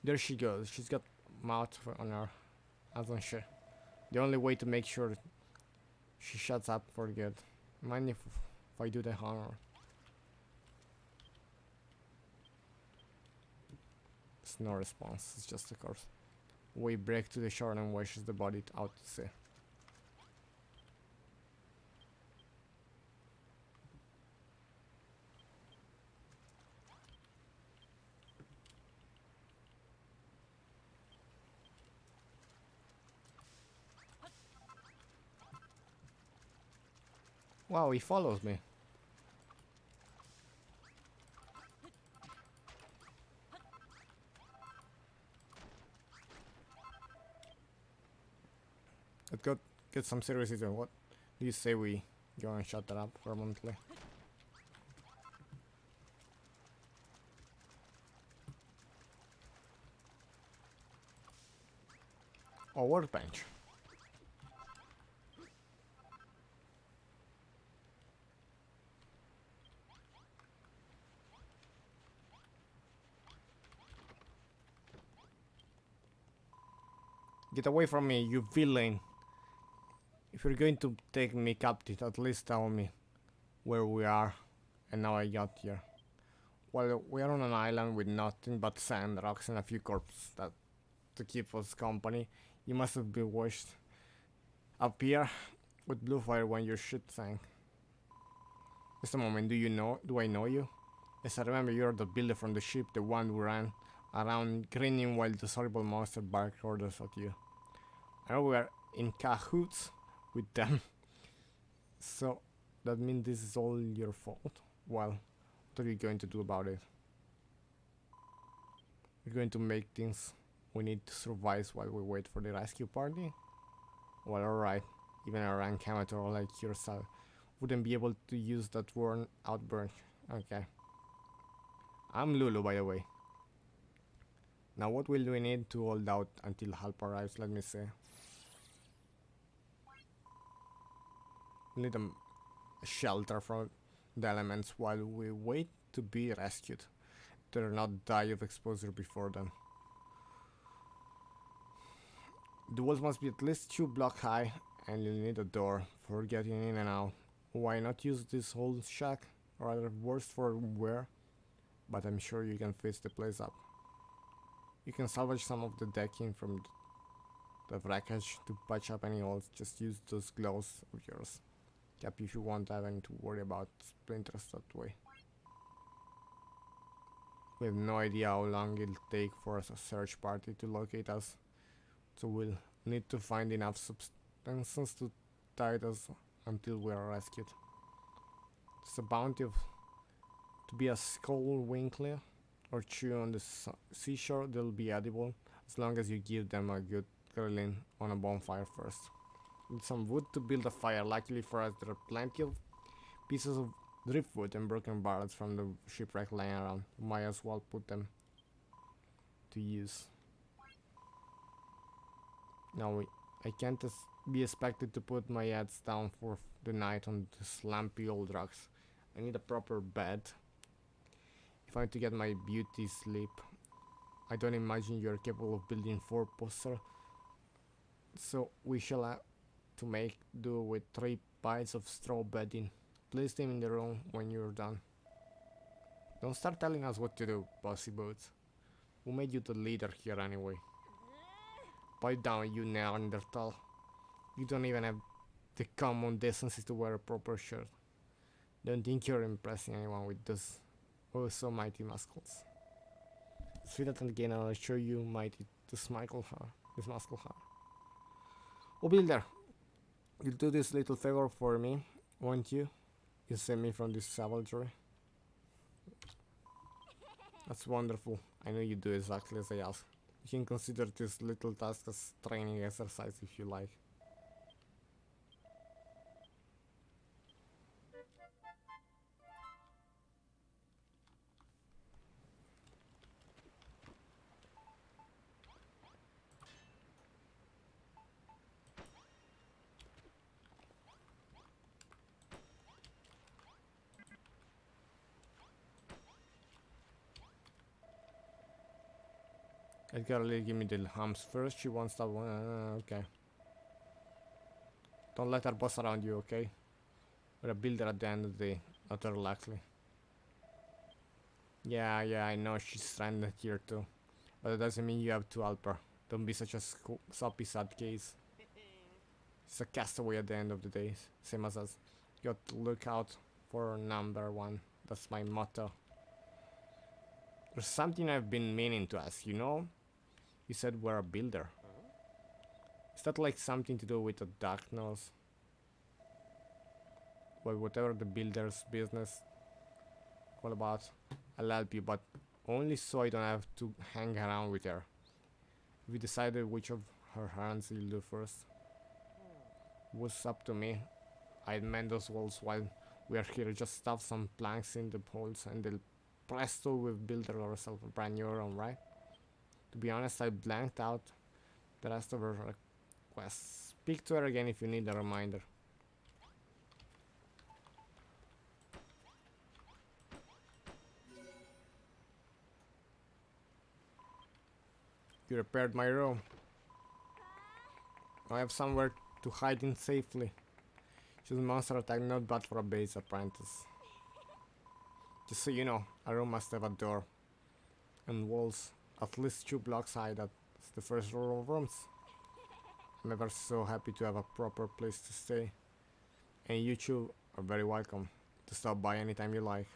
There she goes. She's got mouth on her, hasn't she? The only way to make sure she shuts up for good. Mind if I do the honor? It's no response. It's just a course. We break to the shore and washes the body out to sea. Wow, he follows me. Let's go get some serious eating. What do you say we go and shut that up permanently? Oh, workbench. Get away from me, you villain. If you're going to take me captive, at least tell me where we are and how I got here. Well, we are on an island with nothing but sand, rocks and a few corpses that to keep us company. You must have been washed up here with BlueFire when your ship sank. Just a moment, do I know you? Yes, I remember you're the builder from the ship, the one who ran around grinning while the horrible monster barked orders at you. I know we are in cahoots with them. So, that means this is all your fault? Well, what are you going to do about it? You're going to make things we need to survive while we wait for the rescue party? Well, alright. Even a rank amateur like yourself wouldn't be able to use that worn out burn. Okay. I'm Lulu, by the way. Now what will we need to hold out until help arrives? Let me see. We need a shelter from the elements while we wait to be rescued. Better not die of exposure before then. The walls must be at least 2 blocks high, and you'll need a door for getting in and out. Why not use this whole shack? Rather worse for wear, but I'm sure you can fix the place up. You can salvage some of the decking from the wreckage to patch up any holes. Just use those gloves of yours. Yep, if you won't have any to worry about splinters that way. We have no idea how long it'll take for a search party to locate us, so we'll need to find enough substances to tide us until we are rescued. It's a bounty of to be a skull winkler or chew on the seashore. They'll be edible as long as you give them a good grilling on a bonfire first. Need some wood to build a fire. Luckily for us, there are plenty of pieces of driftwood and broken barrels from the shipwreck lying around. Might as well put them to use. Now I can't be expected to put my heads down for the night on the slumpy old rocks. I need a proper bed if I'm to get my beauty sleep. I don't imagine you're capable of building 4 posters, so we shall have to make do with 3 piles of straw bedding. place them in the room when you're done. Don't start telling us what to do, bossy boots. Who made you the leader here anyway? Pipe down, you Neanderthal. You don't even have the common decency to wear a proper shirt. Don't think you're impressing anyone with those oh so mighty muscles. Spit it again and I'll show you mighty this muscle hair. Oh Builder, you'll do this little favor for me, won't you? You save me from this savagery. That's wonderful. I know you do exactly as I ask. You can consider this little task as training exercise if you like. Edgar, give me the hams first. She wants that one. Okay. Don't let her boss around you, okay? We're a builder at the end of the day, not her likely. Yeah, I know she's stranded here too. But it doesn't mean you have to help her. Don't be such a soppy sad case. She's a castaway at the end of the day, same as us. You got to look out for number one. That's my motto. There's something I've been meaning to ask, you know? You said we're a builder. Is that like something to do with the dark nose? Well, whatever the builder's business all about, I'll help you, but only so I don't have to hang around with her. We decided which of her hands you'll do first. Was up to me. I'd mend those walls while we are here. Just stuff some planks in the holes and they'll presto we've built ourselves a brand new room, right? To be honest, I blanked out the rest of her requests. Speak to her again if you need a reminder. You repaired my room. I have somewhere to hide in safely. She's a monster attack, not bad for a base apprentice. Just so you know, a room must have a door and walls at least 2 blocks high. That's the first row of rooms. I'm ever so happy to have a proper place to stay. And you two are very welcome to stop by anytime you like.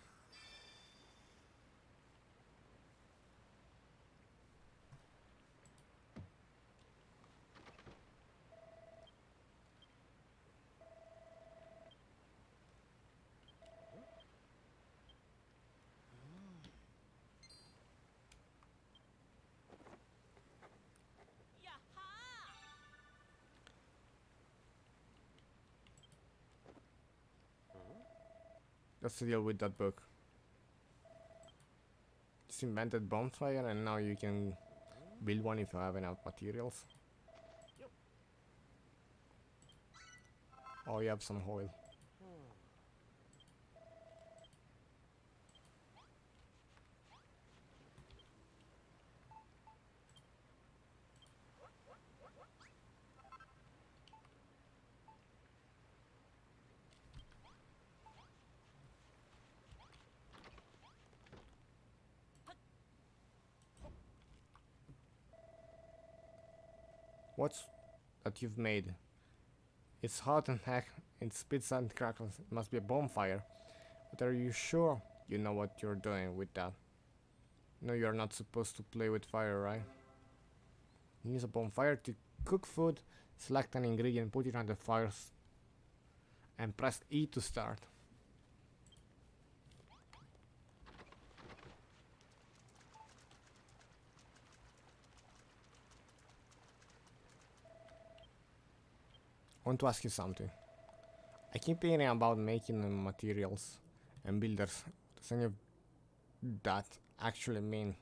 Let's deal with that book. Just invented bonfire and now you can build one if you have enough materials. Oh, you have some oil. What's that you've made? It's hot and heck, it spits and crackles. It must be a bonfire. But are you sure you know what you're doing with that? No, you're not supposed to play with fire, right? Use a bonfire to cook food, select an ingredient, put it on the fire, and press E to start. I want to ask you something. I keep hearing about making materials and builders. Does any of that actually mean?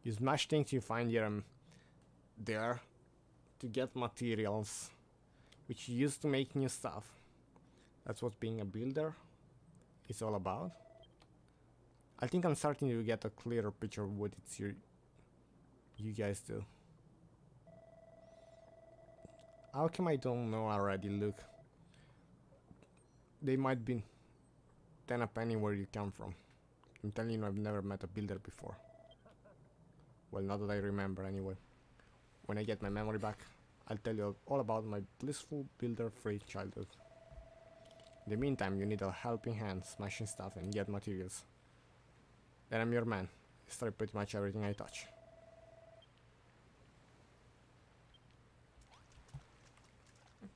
You smash things you find here and there to get materials, which you use to make new stuff. That's what being a builder is all about. I think I'm starting to get a clearer picture of what it's you guys do. How come I don't know already? Look, they might be 10 a penny where you come from. I'm telling you, I've never met a builder before. Well, not that I remember anyway. When I get my memory back, I'll tell you all about my blissful builder-free childhood. In the meantime, you need a helping hand, smashing stuff and get materials. Then I'm your man. Destroy pretty much everything I touch.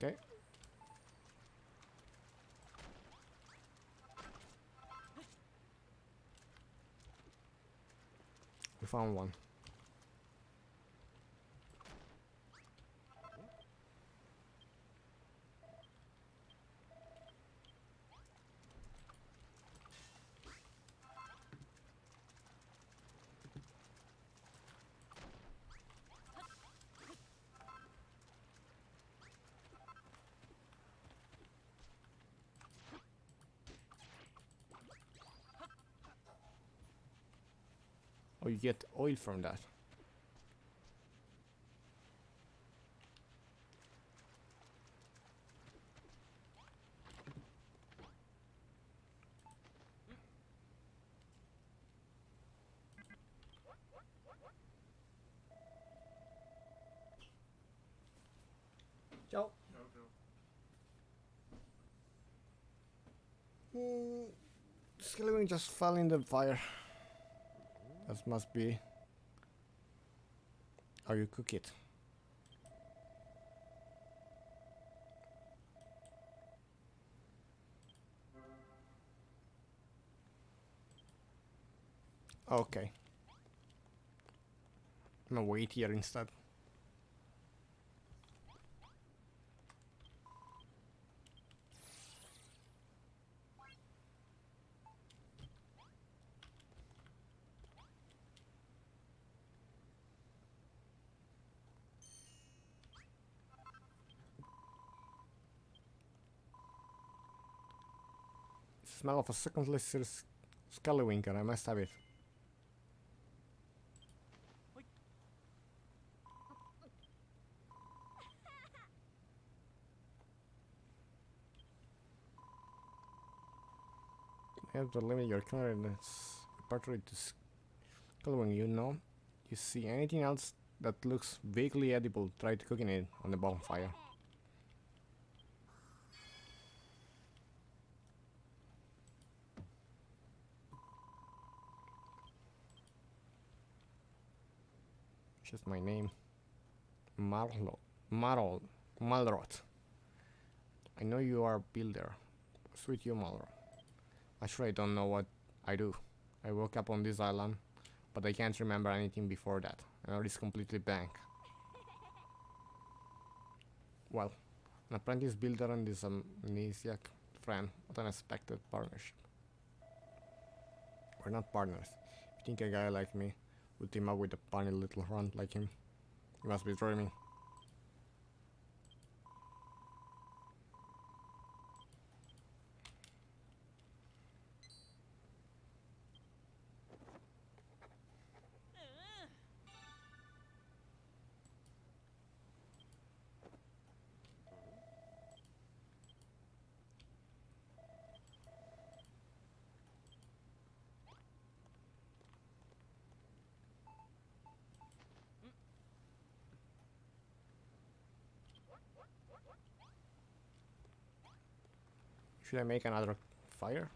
Okay. We found one. Oh, you get oil from that. Ciao. Skeleton just fell in the fire. That must be how you cook it. Okay. I'm gonna wait here instead. Smell of a secondless Scallywinker, I must have it. You have to limit your calories repertoire to Scallywing, you know? You see anything else that looks vaguely edible, try cooking it on the bonfire. Just my name. Malrot. I know you are a builder. Sweet you, Malrot. Actually, I don't know what I do. I woke up on this island, but I can't remember anything before that. I know it's completely blank. Well, an apprentice builder and this amnesiac friend. What an unexpected partnership. We're not partners. If you think a guy like me would team up with a funny little runt like him, you must be dreaming. Should I make another fire?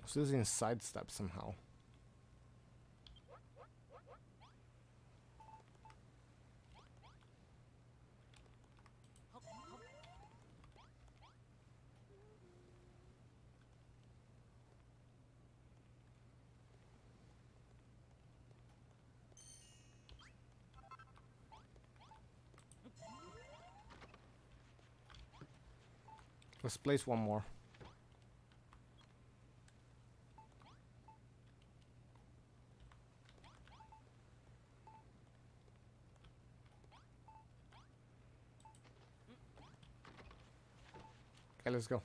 So this is in sidestep somehow. Let's place one more. Okay, let's go.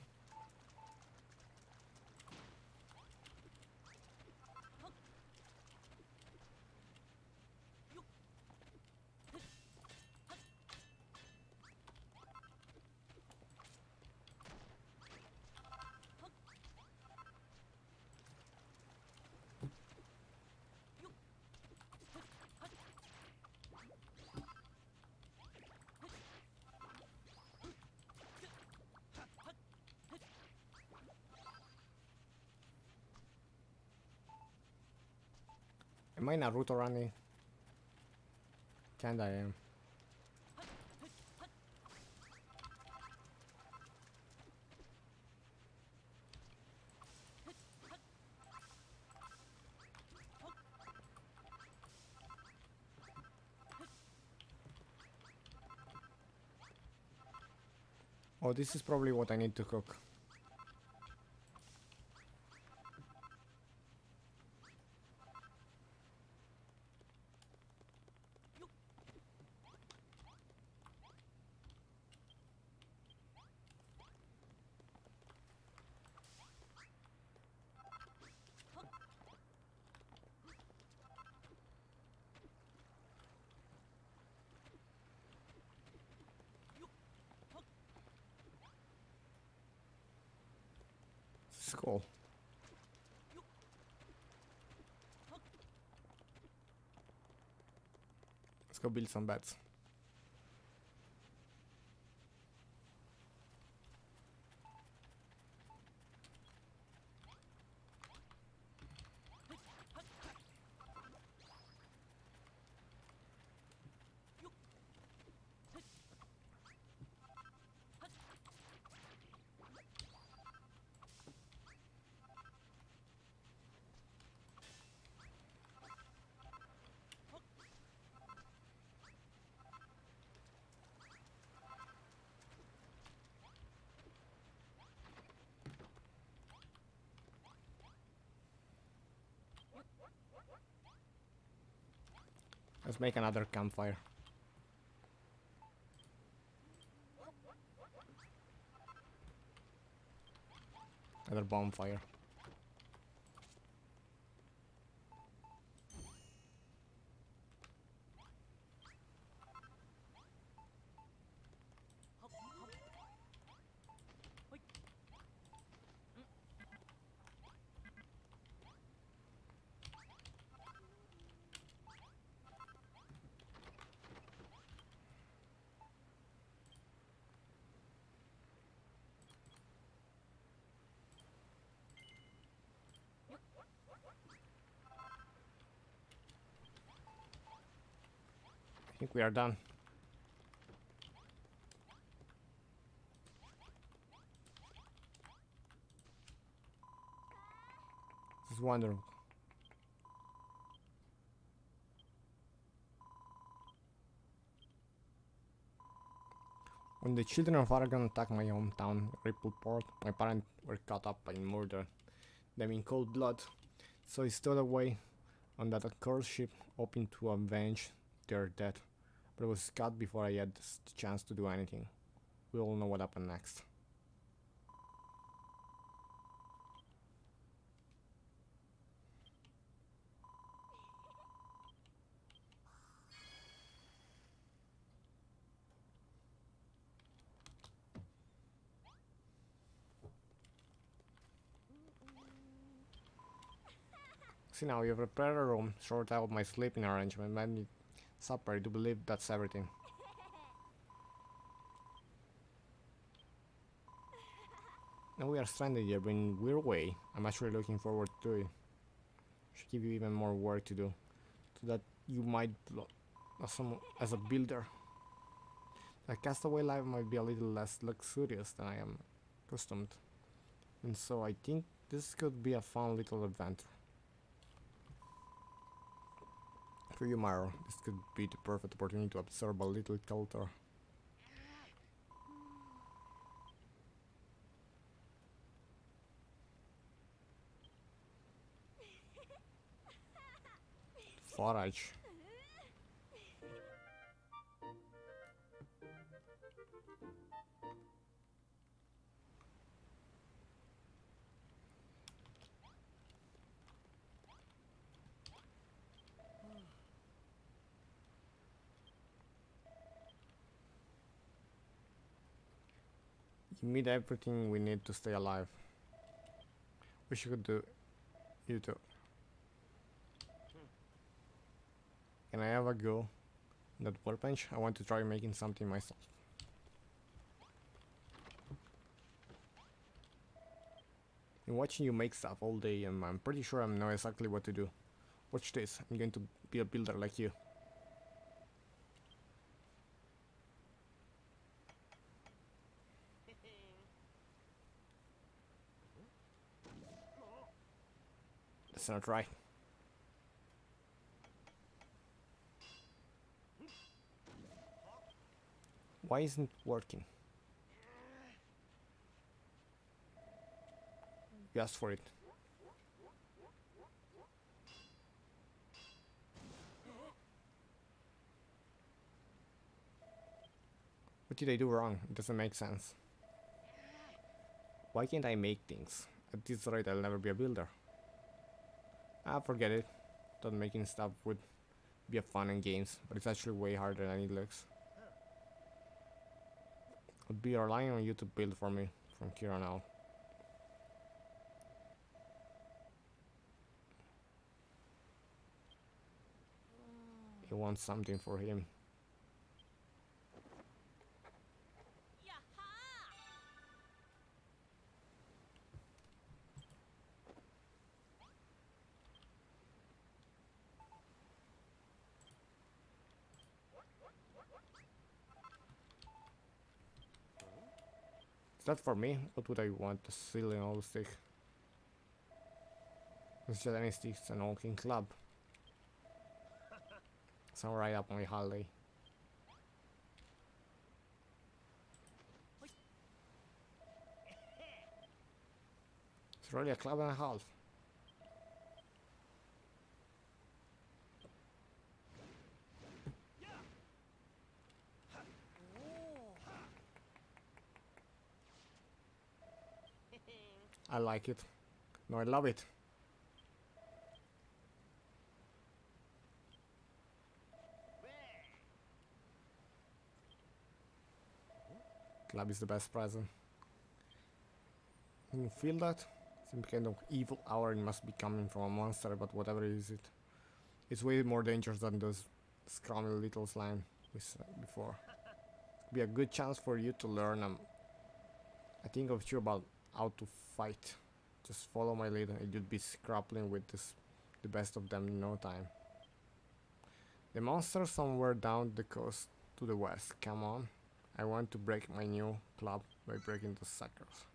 Am I Naruto running? Kinda I am. Oh, this is probably what I need to cook. This is cool. Let's go build some beds. Let's make another campfire. Another bonfire. I think we are done. This is wonderful. When the children of Aragon attacked my hometown, Rippleport, my parents were caught up and murdered them in cold blood. So I stowed away on that accursed ship, hoping to avenge their death. But I was caught before I had the chance to do anything. We all know what happened next. See now, you have prepared a room, sorted out my sleeping arrangement, made me supper. I do believe that's everything. Now we are stranded here, but in a weird way. I'm actually looking forward to it. Should give you even more work to do, so that you might as a builder. A castaway life might be a little less luxurious than I am accustomed, and so I think this could be a fun little adventure. For you, Maro, this could be the perfect opportunity to absorb a little culture. Forage. You need everything we need to stay alive. Wish you could do you too. Can I have a go? That workbench? I want to try making something myself. I'm watching you make stuff all day and I'm pretty sure I know exactly what to do. Watch this, I'm going to be a builder like you. That's not right. Why isn't it working? You asked for it. What did I do wrong? It doesn't make sense. Why can't I make things? At this rate I'll never be a builder. Ah, forget it. Thought making stuff would be a fun in games, but it's actually way harder than it looks. I'll be relying on you to build for me from here on out. He wants something for him. Is that for me? What would I want? A silly old stick. It's just any sticks an old king club. Sound right up my alley. It's really a club and a half. I like it. No, I love it. Club is the best present. Can you feel that? Some kind of evil aura must be coming from a monster, but whatever is it, it's way more dangerous than those scrawny little slime we saw before. Be a good chance for you to learn. I think of you about how to fight. Just follow my lead and you'd be grappling with the best of them in no time. The monster somewhere down the coast to the west. Come on. I want to break my new club by breaking the suckers.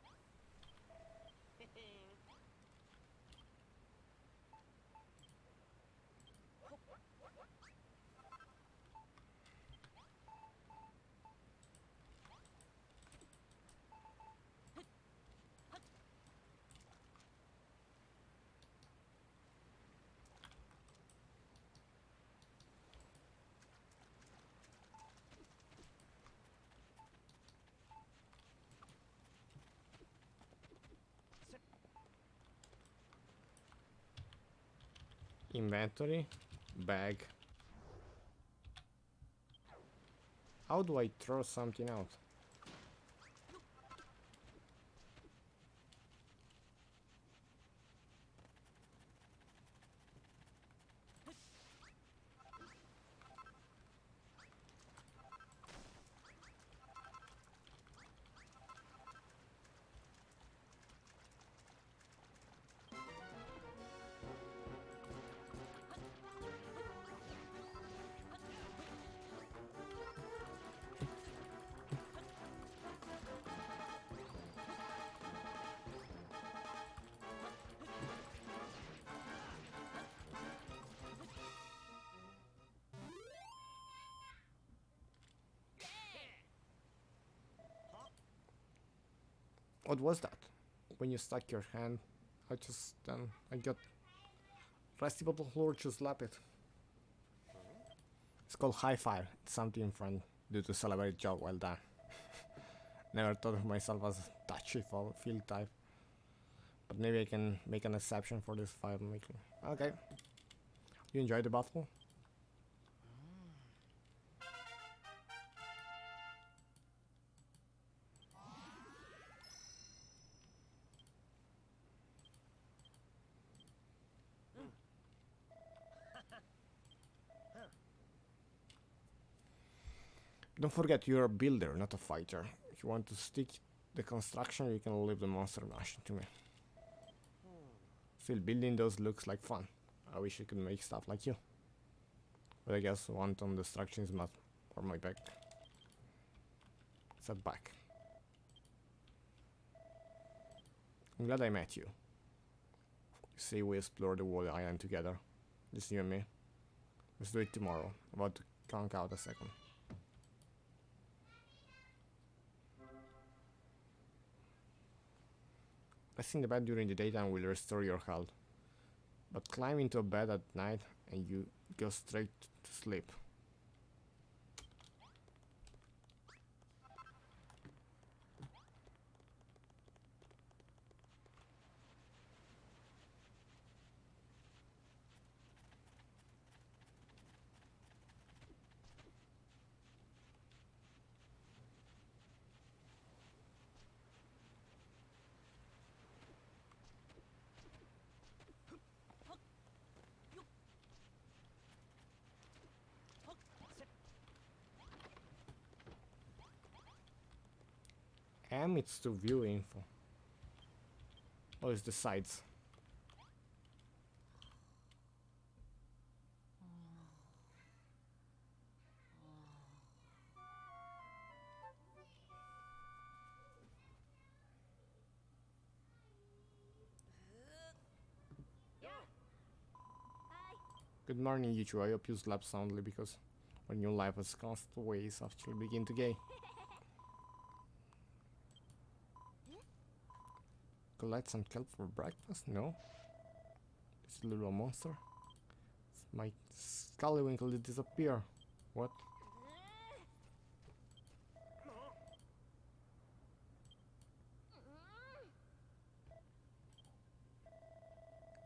Inventory, bag. How do I throw something out? What was that? When you stuck your hand, I got Rusty Bubble Lord to slap it. It's called high five. It's something fun due to celebrate job well done. Never thought of myself as a touchy field type. But maybe I can make an exception for this fire making. Okay. You enjoyed the battle? Don't forget you're a builder, not a fighter. If you want to stick the construction, you can leave the monster machine to me. Still, building those looks like fun. I wish I could make stuff like you. But I guess one-ton destruction is not for my back. It's a back. I'm glad I met you. You say we explore the whole island together. Just you and me. Let's do it tomorrow. About to conk out a second. Resting in the bed during the daytime will restore your health. But climb into a bed at night and you go straight to sleep. M, it's to view info. Oh, it's the sides. Good morning, you two. I hope you slept soundly because when your life has constant ways actually begin to gay. Collect some kelp for breakfast? No. This little monster. My Scallywinkle did disappear. What?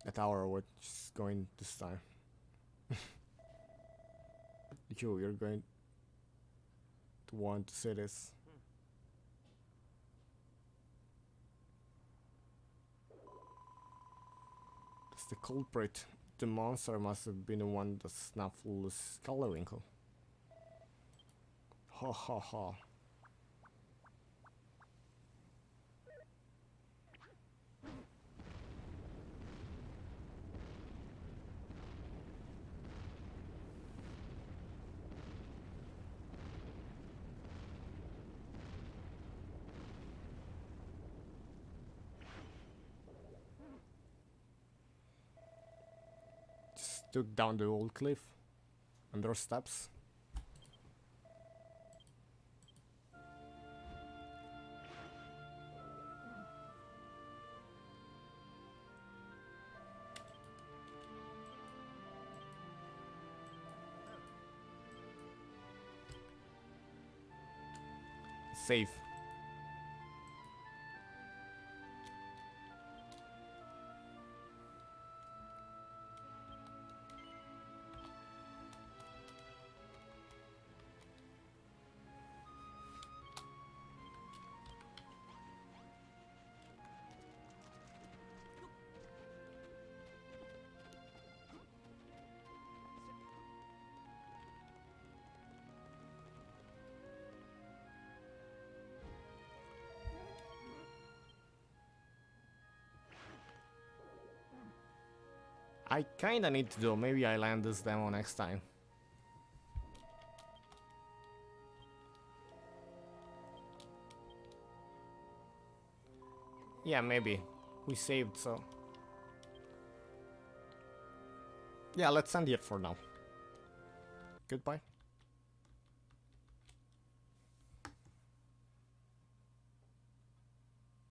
That hour, what's going this time? You're going to want to say this. It's the culprit. The monster must have been the one that snaffled Scallywinkle. Ha ha ha. Took down the old cliff and there are steps. Safe. I kinda need to do, maybe I land this demo next time. Yeah, maybe. We saved, so... Yeah, let's end it for now. Goodbye.